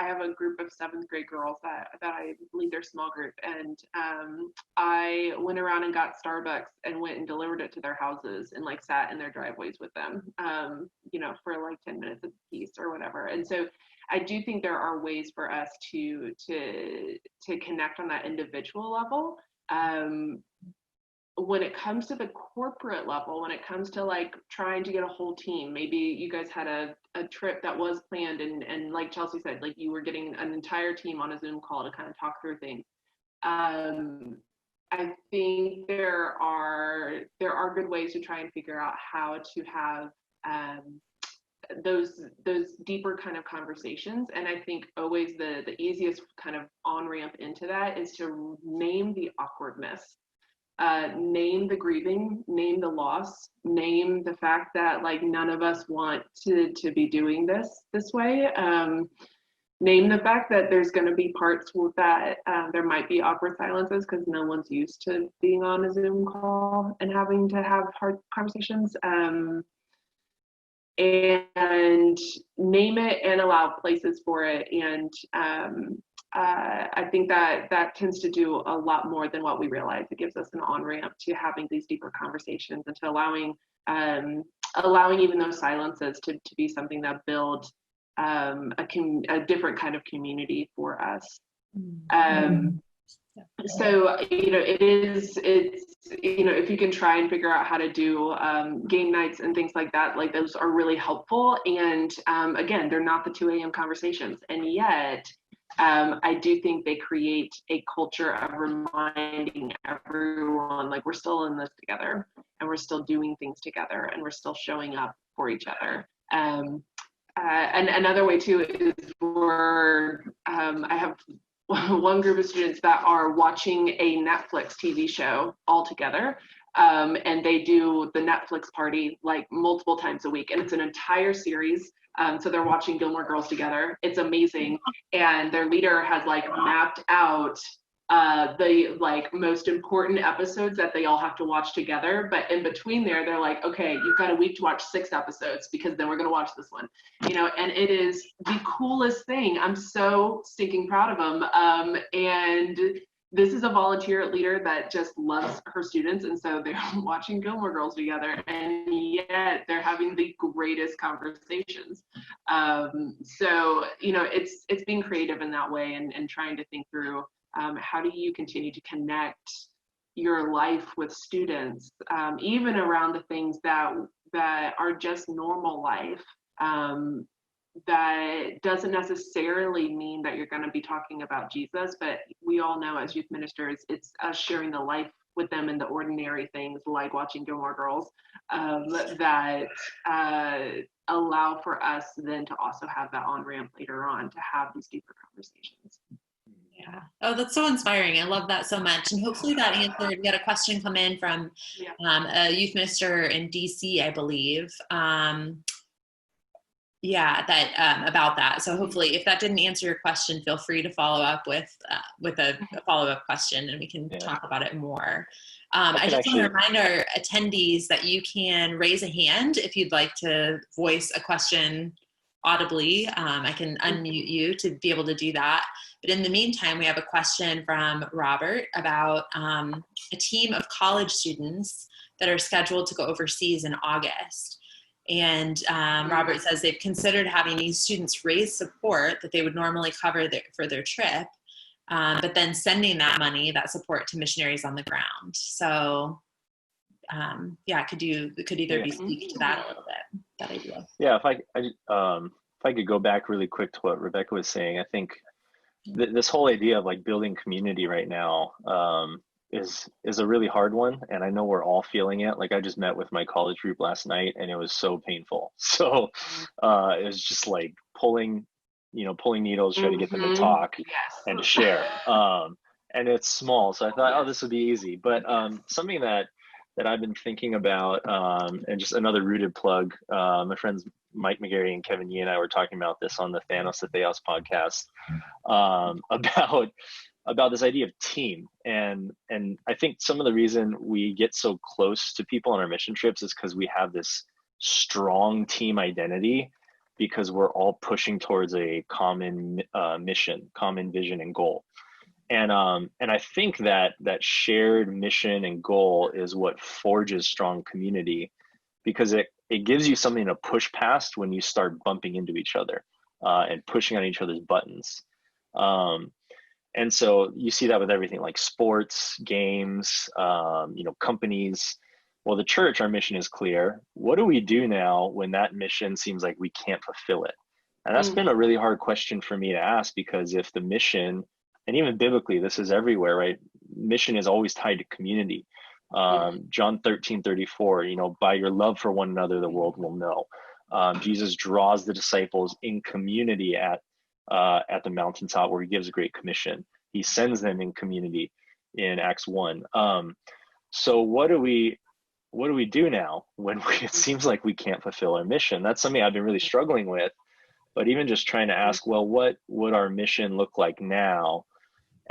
have a group of 7th grade girls that I lead their small group, and I went around and got Starbucks and went and delivered it to their houses and sat in their driveways with them, for 10 minutes a piece or whatever. And so I do think there are ways for us to connect on that individual level. When it comes to the corporate level, when it comes to trying to get a whole team, maybe you guys had a trip that was planned, and like Chelsea said, you were getting an entire team on a Zoom call to kind of talk through things. I think there are good ways to try and figure out how to have those deeper kind of conversations. And I think always the easiest kind of on-ramp into that is to name the awkwardness. Name the grieving, name the loss, name the fact that none of us want to be doing this way. Name the fact that there's going to be parts that there might be awkward silences because no one's used to being on a Zoom call and having to have hard conversations. And name it and allow places for it. And I think that tends to do a lot more than what we realize. It gives us an on-ramp to having these deeper conversations and to allowing even those silences to be something that builds a different kind of community for us. So it's if you can try and figure out how to do game nights and things like that, those are really helpful. And again, they're not the 2 a.m. conversations, and yet I do think they create a culture of reminding everyone we're still in this together, and we're still doing things together, and we're still showing up for each other. And another way too is I have one group of students that are watching a Netflix TV show all together. And they do the Netflix party multiple times a week, and it's an entire series. So they're watching Gilmore Girls together. It's amazing. And their leader has mapped out the most important episodes that they all have to watch together. But in between there, they're okay, you've got a week to watch 6 episodes because then we're going to watch this one, and it is the coolest thing. I'm so stinking proud of them. And this is a volunteer leader that just loves her students, and so they're watching Gilmore Girls together, and yet they're having the greatest conversations. So it's being creative in that way, and trying to think through how do you continue to connect your life with students, even around the things that are just normal life. That doesn't necessarily mean that you're going to be talking about Jesus, but we all know as youth ministers, it's us sharing the life with them in the ordinary things like watching Gilmore Girls that allow for us then to also have that on-ramp later on to have these deeper conversations. Yeah. Oh, that's so inspiring. I love that so much. And hopefully that answered. We had a question come in from a youth minister in DC, I believe. About that. So hopefully, if that didn't answer your question, feel free to follow up with a follow-up question, and we can talk about it more. I just want to remind our attendees that you can raise a hand if you'd like to voice a question audibly. I can unmute you to be able to do that. But in the meantime, we have a question from Robert about a team of college students that are scheduled to go overseas in August. And Robert says they've considered having these students raise support that they would normally cover for their trip, but then sending that support to missionaries on the ground. So could either be speak to that a little bit, that idea? Yeah, if I could go back really quick to what Rebecca was saying, I think this whole idea of like building community right now is a really hard one, and I know we're all feeling it. Like I just met with my college group last night, and it was so painful. So it was just like pulling needles, trying to get them to talk and to share. And it's small, so I thought, oh, this would be easy. But something that I've been thinking about, and just another rooted plug, my friends Mike McGarry and Kevin Yee and I were talking about this on the Thanos to Theos podcast, about this idea of team. And I think some of the reason we get so close to people on our mission trips is because we have this strong team identity, because we're all pushing towards a common mission, common vision and goal. And I think that shared mission and goal is what forges strong community, because it gives you something to push past when you start bumping into each other and pushing on each other's buttons. And so you see that with everything like sports, games, companies. Well, the church, our mission is clear. What do we do now when that mission seems like we can't fulfill it? And that's been a really hard question for me to ask, because if the mission, and even biblically, this is everywhere, right? Mission is always tied to community. John 13:34, by your love for one another, the world will know. Jesus draws the disciples in community at the mountaintop where he gives a great commission. He sends them in community in Acts 1. So what do we do now when it seems like we can't fulfill our mission? That's something I've been really struggling with. But even just trying to ask, well, what would our mission look like now?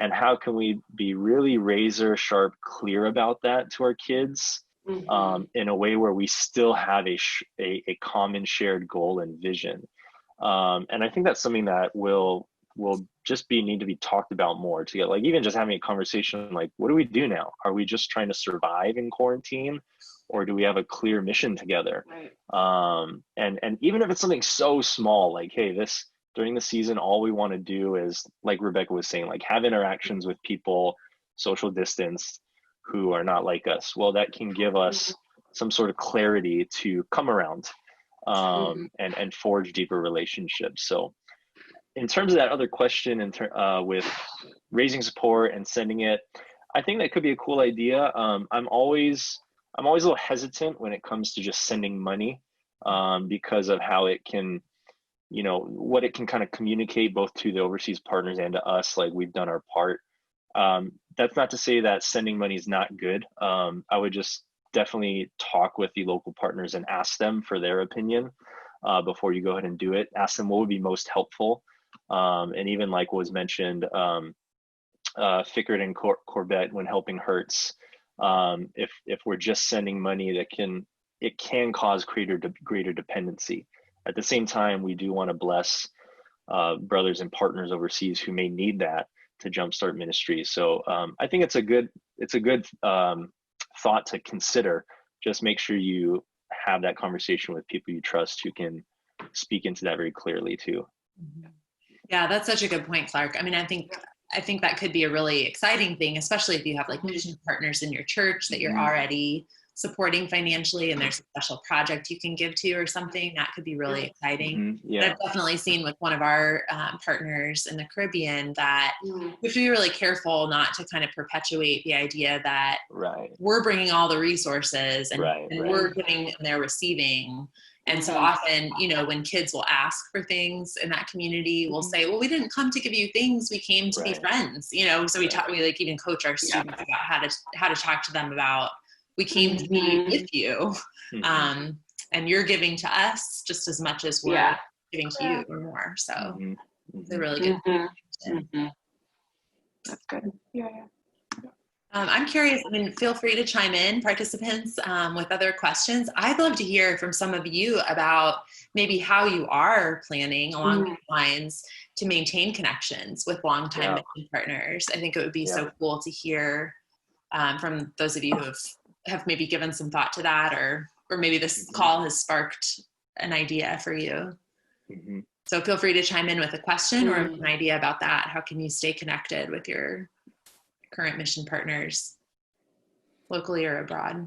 And how can we be really razor sharp clear about that to our kids in a way where we still have a common shared goal and vision? And I think that's something that will just need to be talked about more, to get, like, even just having a conversation like, what do we do now? Are we just trying to survive in quarantine, or do we have a clear mission together? Right. And even if it's something so small, like, hey, during the season, all we want to do is, like Rebecca was saying, like, have interactions with people, social distance, who are not like us. Well, that can give us some sort of clarity to come around and forge deeper relationships. So in terms of that other question, with raising support and sending it, I think that could be a cool idea. I'm always a little hesitant when it comes to just sending money, because of how it can, what it can kind of communicate both to the overseas partners and to us, like we've done our part. That's not to say that sending money is not good. I would just definitely talk with the local partners and ask them for their opinion before you go ahead and do it. Ask them what would be most helpful. And even like was mentioned, Fickard and Corbett, when helping hurts, if we're just sending money, it can cause greater dependency. At the same time, we do want to bless brothers and partners overseas who may need that. jumpstart ministry. So I think it's a good thought to consider. Just make sure you have that conversation with people you trust who can speak into that very clearly too. Yeah, that's such a good point, Clarke. I mean, I think that could be a really exciting thing, especially if you have like mission partners in your church that you're already supporting financially, and there's a special project you can give to or something. That could be really exciting. Yeah. I've definitely seen with one of our partners in the Caribbean that we have to be really careful not to kind of perpetuate the idea that we're bringing all the resources and we're giving and they're receiving. And so often, you know, when kids will ask for things in that community, we'll say, well, we didn't come to give you things, we came to be friends, you know. So we like even coach our students about how to talk to them about, we came to be with you, and you're giving to us just as much as we're giving to you or more. So it's a really good That's good. Yeah. I'm curious, I mean, feel free to chime in, participants, with other questions. I'd love to hear from some of you about maybe how you are planning along these lines to maintain connections with longtime mission partners. I think it would be so cool to hear from those of you who have maybe given some thought to that, or maybe this call has sparked an idea for you. So feel free to chime in with a question or an idea about that. How can you stay connected with your current mission partners locally or abroad?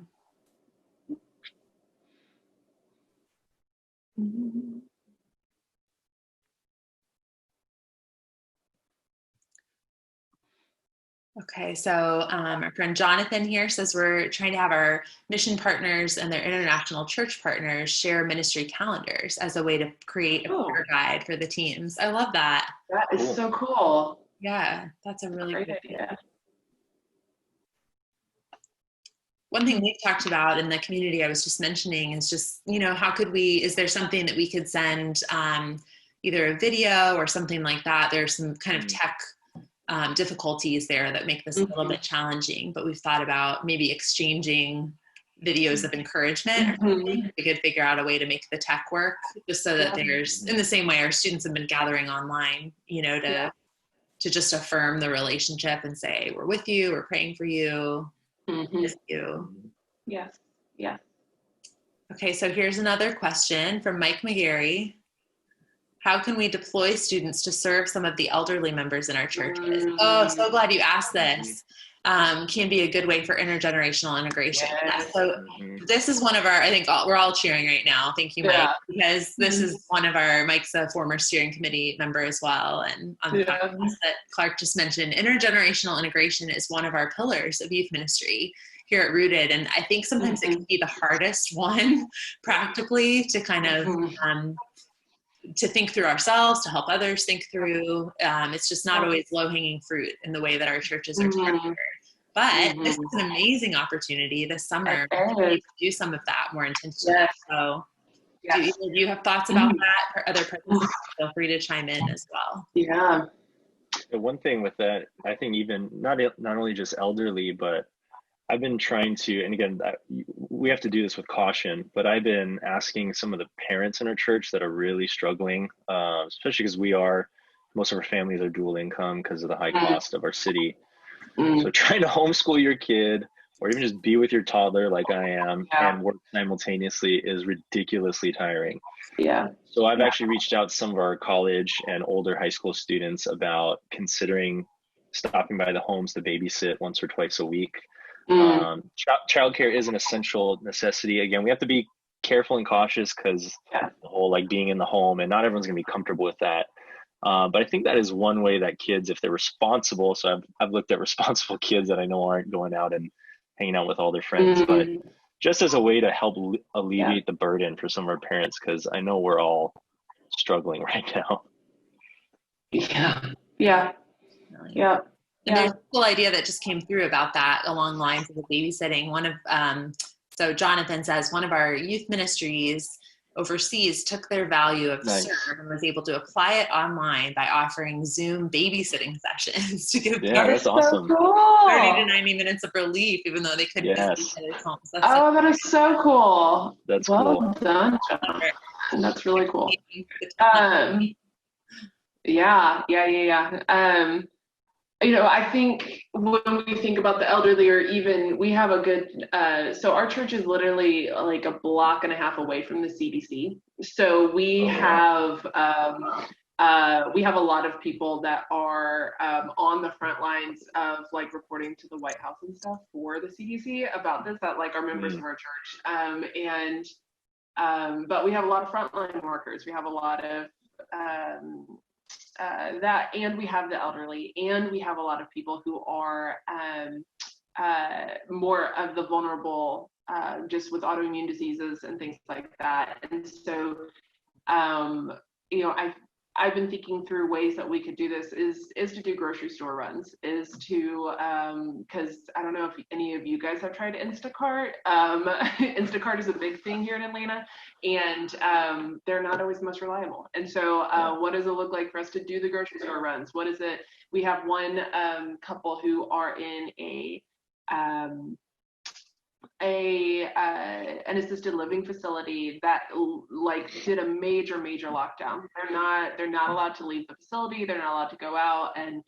Okay, so our friend Jonathan here says we're trying to have our mission partners and their international church partners share ministry calendars as a way to create a tour guide for the teams. I love that. That is so cool. Yeah, that's a really great idea. One thing we've talked about in the community I was just mentioning is just, you know, is there something that we could send, either a video or something like that? There's some kind of tech difficulties there that make this a little bit challenging, but we've thought about maybe exchanging videos of encouragement or something. We could figure out a way to make the tech work, just so that there's, in the same way our students have been gathering online, you know, to just affirm the relationship and say, we're with you, we're praying for you, with you. Yes. Okay, so here's another question from Mike McGarry. How can we deploy students to serve some of the elderly members in our churches? Oh, so glad you asked this. Can be a good way for intergenerational integration. So this is one of our, I think we're all cheering right now. Thank you, Mike, because this is one of Mike's a former steering committee member as well. And on the podcast that Clarke just mentioned, intergenerational integration is one of our pillars of youth ministry here at Rooted. And I think sometimes it can be the hardest one practically to kind of, to think through ourselves, to help others think through. It's just not always low-hanging fruit in the way that our churches are structured. But this is an amazing opportunity this summer to do some of that more intentionally. So do you have thoughts about that? Or other participants, feel free to chime in as well. Yeah. The one thing with that, I think even not only just elderly, but I've been trying to, and again, we have to do this with caution, but I've been asking some of the parents in our church that are really struggling, especially because most of our families are dual income because of the high cost of our city. So trying to homeschool your kid or even just be with your toddler like I am and work simultaneously is ridiculously tiring. So I've actually reached out to some of our college and older high school students about considering stopping by the homes to babysit once or twice a week. Childcare is an essential necessity. Again, we have to be careful and cautious because the whole like being in the home, and not everyone's going to be comfortable with that. But I think that is one way that kids, if they're responsible, so I've looked at responsible kids that I know aren't going out and hanging out with all their friends, but just as a way to help alleviate the burden for some of our parents, because I know we're all struggling right now. And there's a cool idea that just came through about that along the lines of the babysitting. So Jonathan says one of our youth ministries overseas took their value of serve and was able to apply it online by offering Zoom babysitting sessions to give that's awesome. So cool. 30 to 90 minutes of relief, even though they couldn't visit each other's homes. That is so cool. That's well cool. Done, John. That's really cool. I think when we think about the elderly, or even we have a good, so our church is literally like a block and a half away from the CDC. So we have a lot of people that are on the front lines of like reporting to the White House and stuff for the CDC about this, that like are members of our church. But we have a lot of frontline workers. We have a lot of that, and we have the elderly, and we have a lot of people who are more of the vulnerable, just with autoimmune diseases and things like that. And so, I've been thinking through ways that we could do this is to do grocery store runs, is to, because I don't know if any of you guys have tried Instacart. Instacart is a big thing here in Atlanta, and they're not always the most reliable. And so what does it look like for us to do the grocery store runs? What is it? We have one couple who are in an assisted living facility that like did a major lockdown. They're not allowed to leave the facility. They're not allowed to go out. And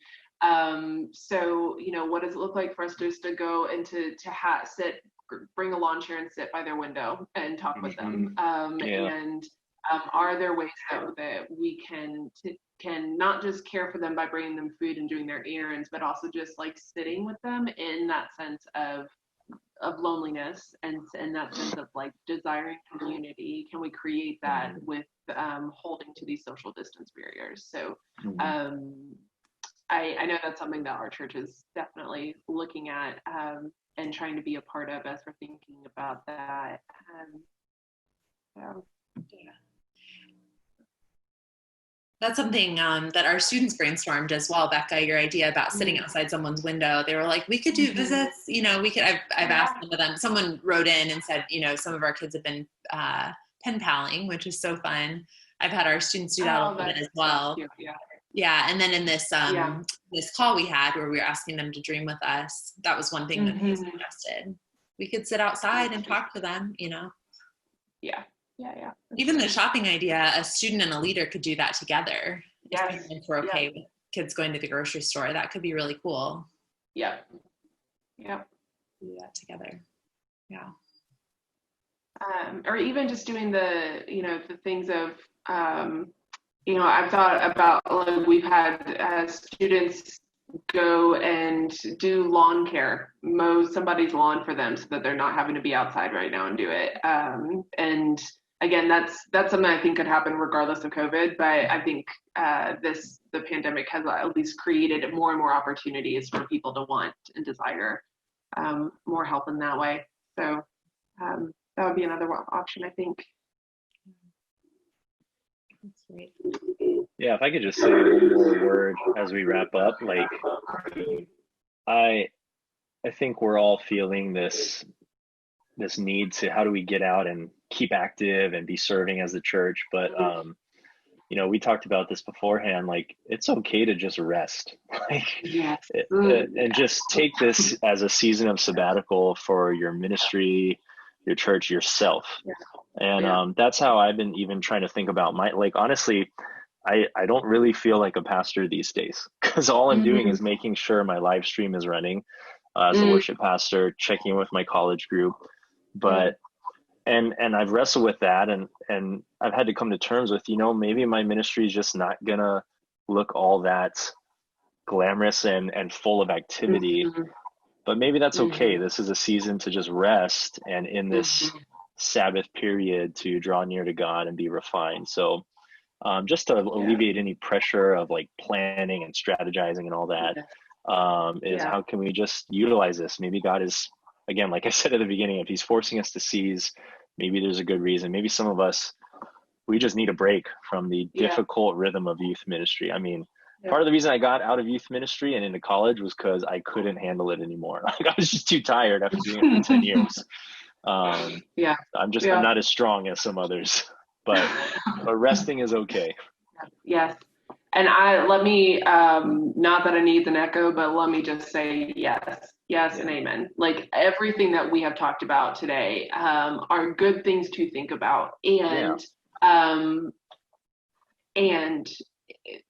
so what does it look like for us just to go and to sit, bring a lawn chair and sit by their window and talk with them? And are there ways that we can not just care for them by bringing them food and doing their errands, but also just like sitting with them in that sense of loneliness and that sense of like desiring community? Can we create that with holding to these social distance barriers? So I know that's something that our church is definitely looking at and trying to be a part of as we're thinking about that. That's something that our students brainstormed as well, Becca, your idea about sitting outside someone's window. They were like, we could do visits, I've asked some of them, someone wrote in and said, some of our kids have been pen paling, which is so fun. I've had our students do that a little bit as well. So yeah. And then in this this call we had where we were asking them to dream with us, that was one thing that they suggested. We could sit outside and talk to them, Yeah. Even the shopping idea, a student and a leader could do that together. Yes. If we're okay with kids going to the grocery store, that could be really cool. Yeah. Do that together. Yeah. Or even just doing the things of, I've thought about, like, we've had students go and do lawn care, mow somebody's lawn for them so that they're not having to be outside right now and do it. And again, that's something I think could happen regardless of COVID, but I think the pandemic has at least created more and more opportunities for people to want and desire more help in that way. So that would be another option, I think. That's great. Yeah, if I could just say one more word as we wrap up, like I think we're all feeling this need to, how do we get out and keep active and be serving as a church? But we talked about this beforehand, like it's okay to just rest, and just take this as a season of sabbatical for your ministry, your church, yourself. And that's how I've been even trying to think about honestly, I don't really feel like a pastor these days, because all I'm doing is making sure my live stream is running as a worship pastor, checking in with my college group. But and I've wrestled with that, and I've had to come to terms with, maybe my ministry is just not gonna look all that glamorous and full of activity, but maybe that's okay. This is a season to just rest, and in this Sabbath period to draw near to God and be refined. So just to alleviate any pressure of like planning and strategizing and all that, how can we just utilize this? Maybe God is, again, like I said at the beginning, if he's forcing us to seize, maybe there's a good reason. Maybe some of us, we just need a break from the difficult rhythm of youth ministry. I mean, part of the reason I got out of youth ministry and into college was because I couldn't handle it anymore. Like, I was just too tired after doing it for 10 years. I'm not as strong as some others, but resting is okay. Yes. And let me, not that I need an echo, but let me just say yes, and amen. Like, everything that we have talked about today are good things to think about. And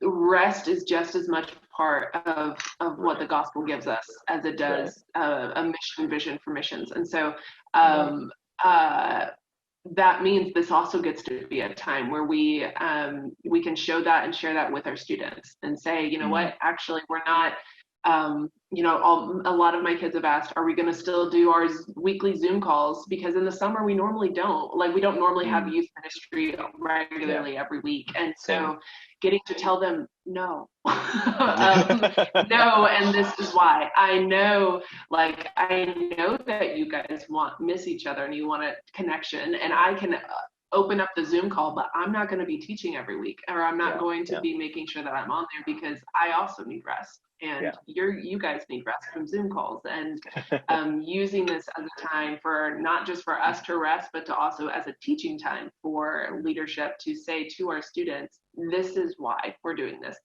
rest is just as much part of what the gospel gives us as it does a mission vision for missions. And so that means this also gets to be a time where we can show that and share that with our students and say, you know what, actually we're not, a lot of my kids have asked, are we going to still do our weekly Zoom calls? Because in the summer we normally don't. Like, we don't normally have youth ministry regularly every week. And so getting to tell them no, no, and this is why. I know that you guys miss each other and you want a connection, and I can open up the Zoom call, but I'm not going to be teaching every week, or I'm not going to be making sure that I'm on there, because I also need rest, and you guys need rest from Zoom calls. And using this as a time for not just for us to rest, but to also as a teaching time for leadership to say to our students, this is why we're doing this.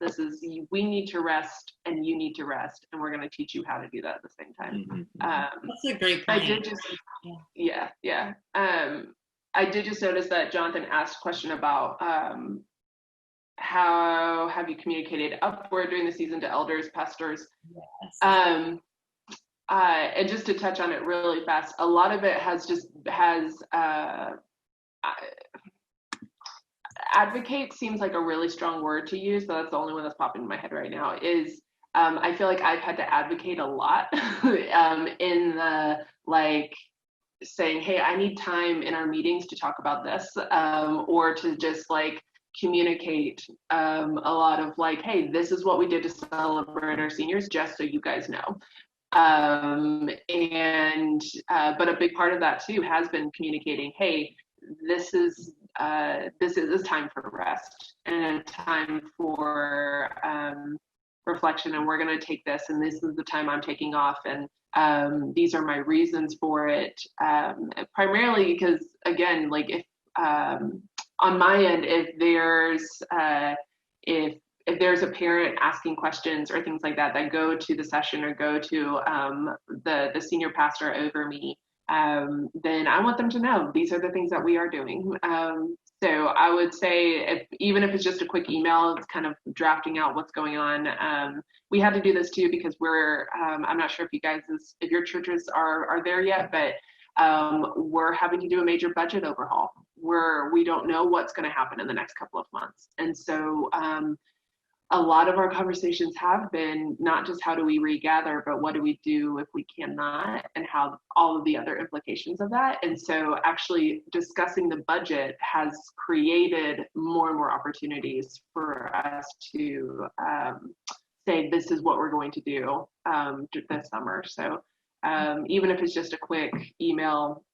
We need to rest and you need to rest, and we're going to teach you how to do that at the same time. That's a great point. I did just notice that Jonathan asked a question about how have you communicated upward during the season to elders, pastors? Yes. And just to touch on it really fast, a lot of it has advocate seems like a really strong word to use, but that's the only one that's popping in my head right now. Is I feel like I've had to advocate a lot in the saying, hey, I need time in our meetings to talk about this, or to just communicate a lot of hey, this is what we did to celebrate our seniors, just so you guys know. But a big part of that too has been communicating, hey, this is a time for rest and a time for reflection, and we're going to take this, and this is the time I'm taking off, and these are my reasons for it, primarily because, again, if on my end, if there's a parent asking questions or things like that go to the session or go to the senior pastor over me, then I want them to know these are the things that we are doing. So I would say, even if it's just a quick email, it's kind of drafting out what's going on. We had to do this too because I'm not sure if your churches are there yet, but we're having to do a major budget overhaul where we don't know what's going to happen in the next couple of months. And so a lot of our conversations have been not just how do we regather, but what do we do if we cannot, and how all of the other implications of that. And so actually discussing the budget has created more and more opportunities for us to say, this is what we're going to do this summer. So even if it's just a quick email,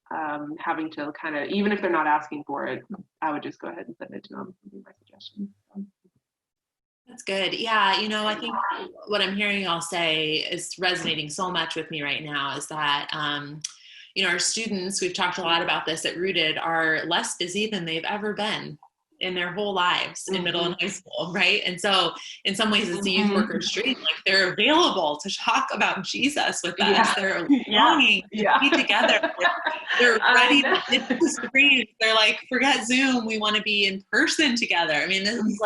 having to even if they're not asking for it, I would just go ahead and send it to them, would be my suggestion. That's good. Yeah. I think what I'm hearing y'all say is resonating so much with me right now is that, our students, we've talked a lot about this at Rooted, are less busy than they've ever been in their whole lives in middle and high school, right? And so in some ways it's a youth worker's dream. They're available to talk about Jesus with us. They're longing to be together. They're ready to hit the screen. They're forget Zoom. We want to be in person together. I mean, this is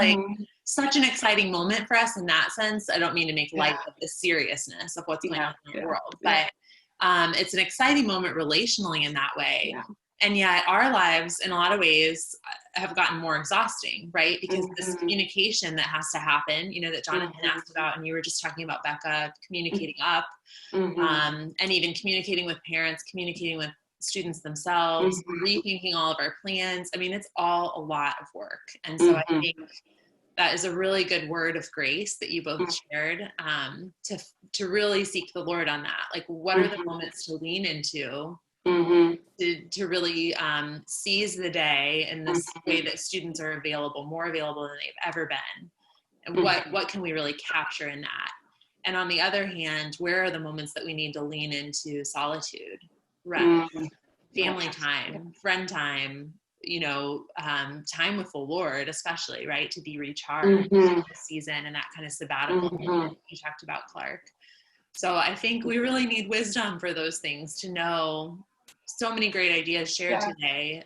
such an exciting moment for us in that sense. I don't mean to make light of the seriousness of what's going on in the world, but it's an exciting moment relationally in that way. Yeah. And yet our lives in a lot of ways have gotten more exhausting, right? Because this communication that has to happen, that Jonathan asked about, and you were just talking about, Becca, communicating up, and even communicating with parents, communicating with students themselves, rethinking all of our plans. I mean, it's all a lot of work. And so I think that is a really good word of grace that you both shared, to really seek the Lord on that. What are the moments to lean into, to really seize the day in this way that students are more available than they've ever been? And what can we really capture in that? And on the other hand, where are the moments that we need to lean into solitude, rest, family time, friend time, time with the Lord, especially, right? To be recharged this season and that kind of sabbatical moment you talked about, Clarke. So I think we really need wisdom for those things, to know so many great ideas shared today.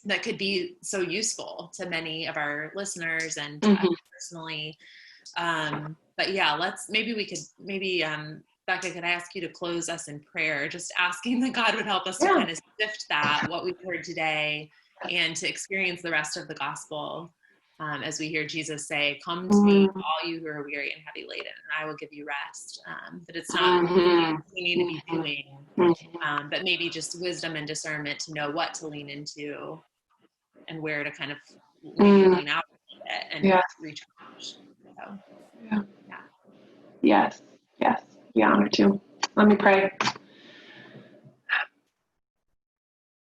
that could be so useful to many of our listeners and to us personally. But yeah, Becca, could I ask you to close us in prayer, just asking that God would help us to kind of sift that, what we've heard today, and to experience the rest of the gospel as we hear Jesus say, "Come to me, all you who are weary and heavy laden, and I will give you rest." That it's not we need to be doing, but maybe just wisdom and discernment to know what to lean into and where to kind of lean out of it and recharge. So, Yes. Be honored to. Let me pray.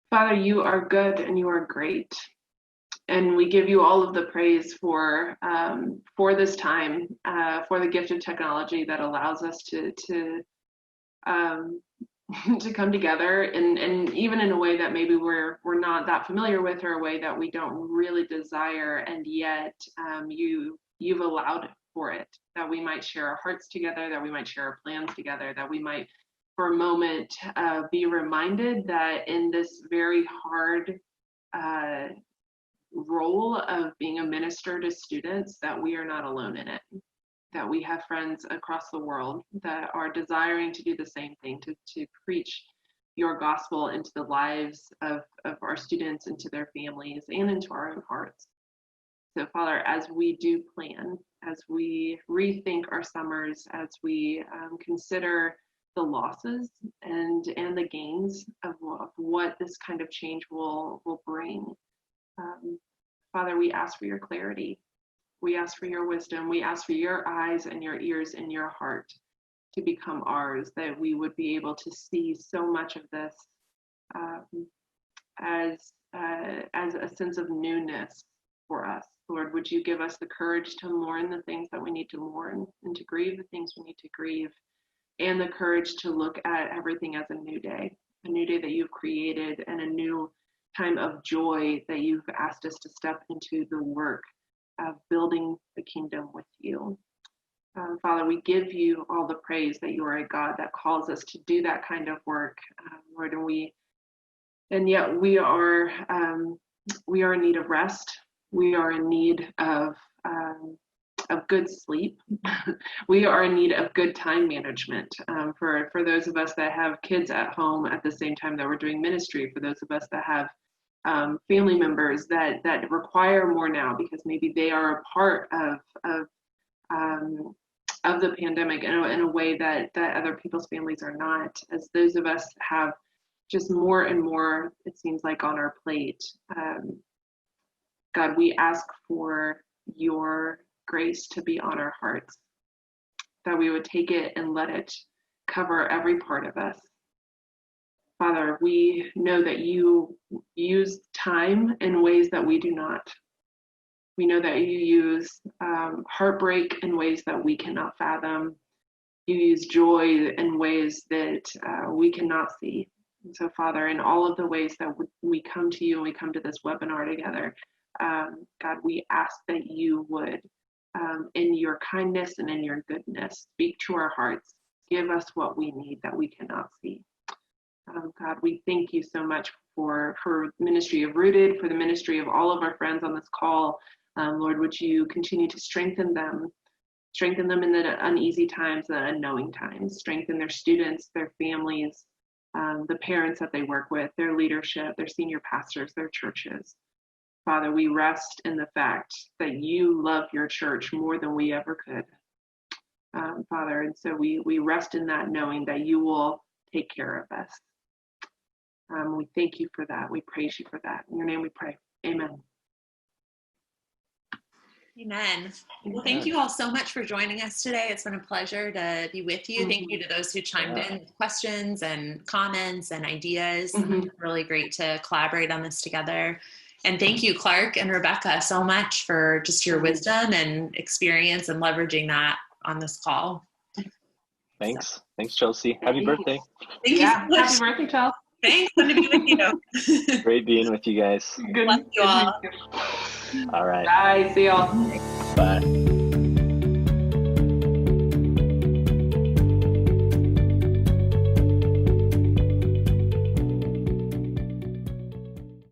Father, you are good and you are great. And we give you all of the praise for this time, for the gift of technology that allows us to come together and even in a way that maybe we're not that familiar with, or a way that we don't really desire, and yet you've allowed for it, that we might share our hearts together, that we might share our plans together, that we might for a moment be reminded that in this very hard role of being a minister to students, that we are not alone in it, that we have friends across the world that are desiring to do the same thing, to preach your gospel into the lives of our students, into their families, and into our own hearts. So Father, as we do plan, as we rethink our summers, as we consider the losses and the gains of what this kind of change will bring, Father, we ask for your clarity. We ask for your wisdom. We ask for your eyes and your ears and your heart to become ours, that we would be able to see so much of this as a sense of newness for us. Lord, would you give us the courage to mourn the things that we need to mourn, and to grieve the things we need to grieve, and the courage to look at everything as a new day that you've created, and a new time of joy that you've asked us to step into the work of building the kingdom with you. Father, we give you all the praise that you are a God that calls us to do that kind of work, Lord, and yet we are in need of rest. We are in need of good sleep. We are in need of good time management. For those of us that have kids at home at the same time that we're doing ministry, for those of us that have family members that require more now, because maybe they are a part of the pandemic in a way that other people's families are not. As those of us have just more and more, it seems like, on our plate, God, we ask for your grace to be on our hearts, that we would take it and let it cover every part of us. Father, we know that you use time in ways that we do not. We know that you use heartbreak in ways that we cannot fathom. You use joy in ways that we cannot see. And so, Father, in all of the ways that we come to you and we come to this webinar together, God, we ask that you would, in your kindness and in your goodness, speak to our hearts. Give us what we need that we cannot see. God, we thank you so much for ministry of Rooted, for the ministry of all of our friends on this call. Lord, would you continue to strengthen them in the uneasy times, the unknowing times, strengthen their students, their families, the parents that they work with, their leadership, their senior pastors, their churches. Father, we rest in the fact that you love your church more than we ever could, Father, and so we rest in that, knowing that you will take care of us. We thank you for that. We praise you for that. In your name we pray. Amen. Amen. Well, thank you all so much for joining us today. It's been a pleasure to be with you. Thank you to those who chimed in with questions and comments and ideas. Really great to collaborate on this together. And thank you, Clarke and Rebecca, so much for just your wisdom and experience and leveraging that on this call. Thanks. Thanks, Chelsea. Happy birthday. Thank you so much. Happy birthday, Chelsea. Thanks. Good to be with you. Great being with you guys. Good. Bless you all. All right. Bye. See y'all. Bye.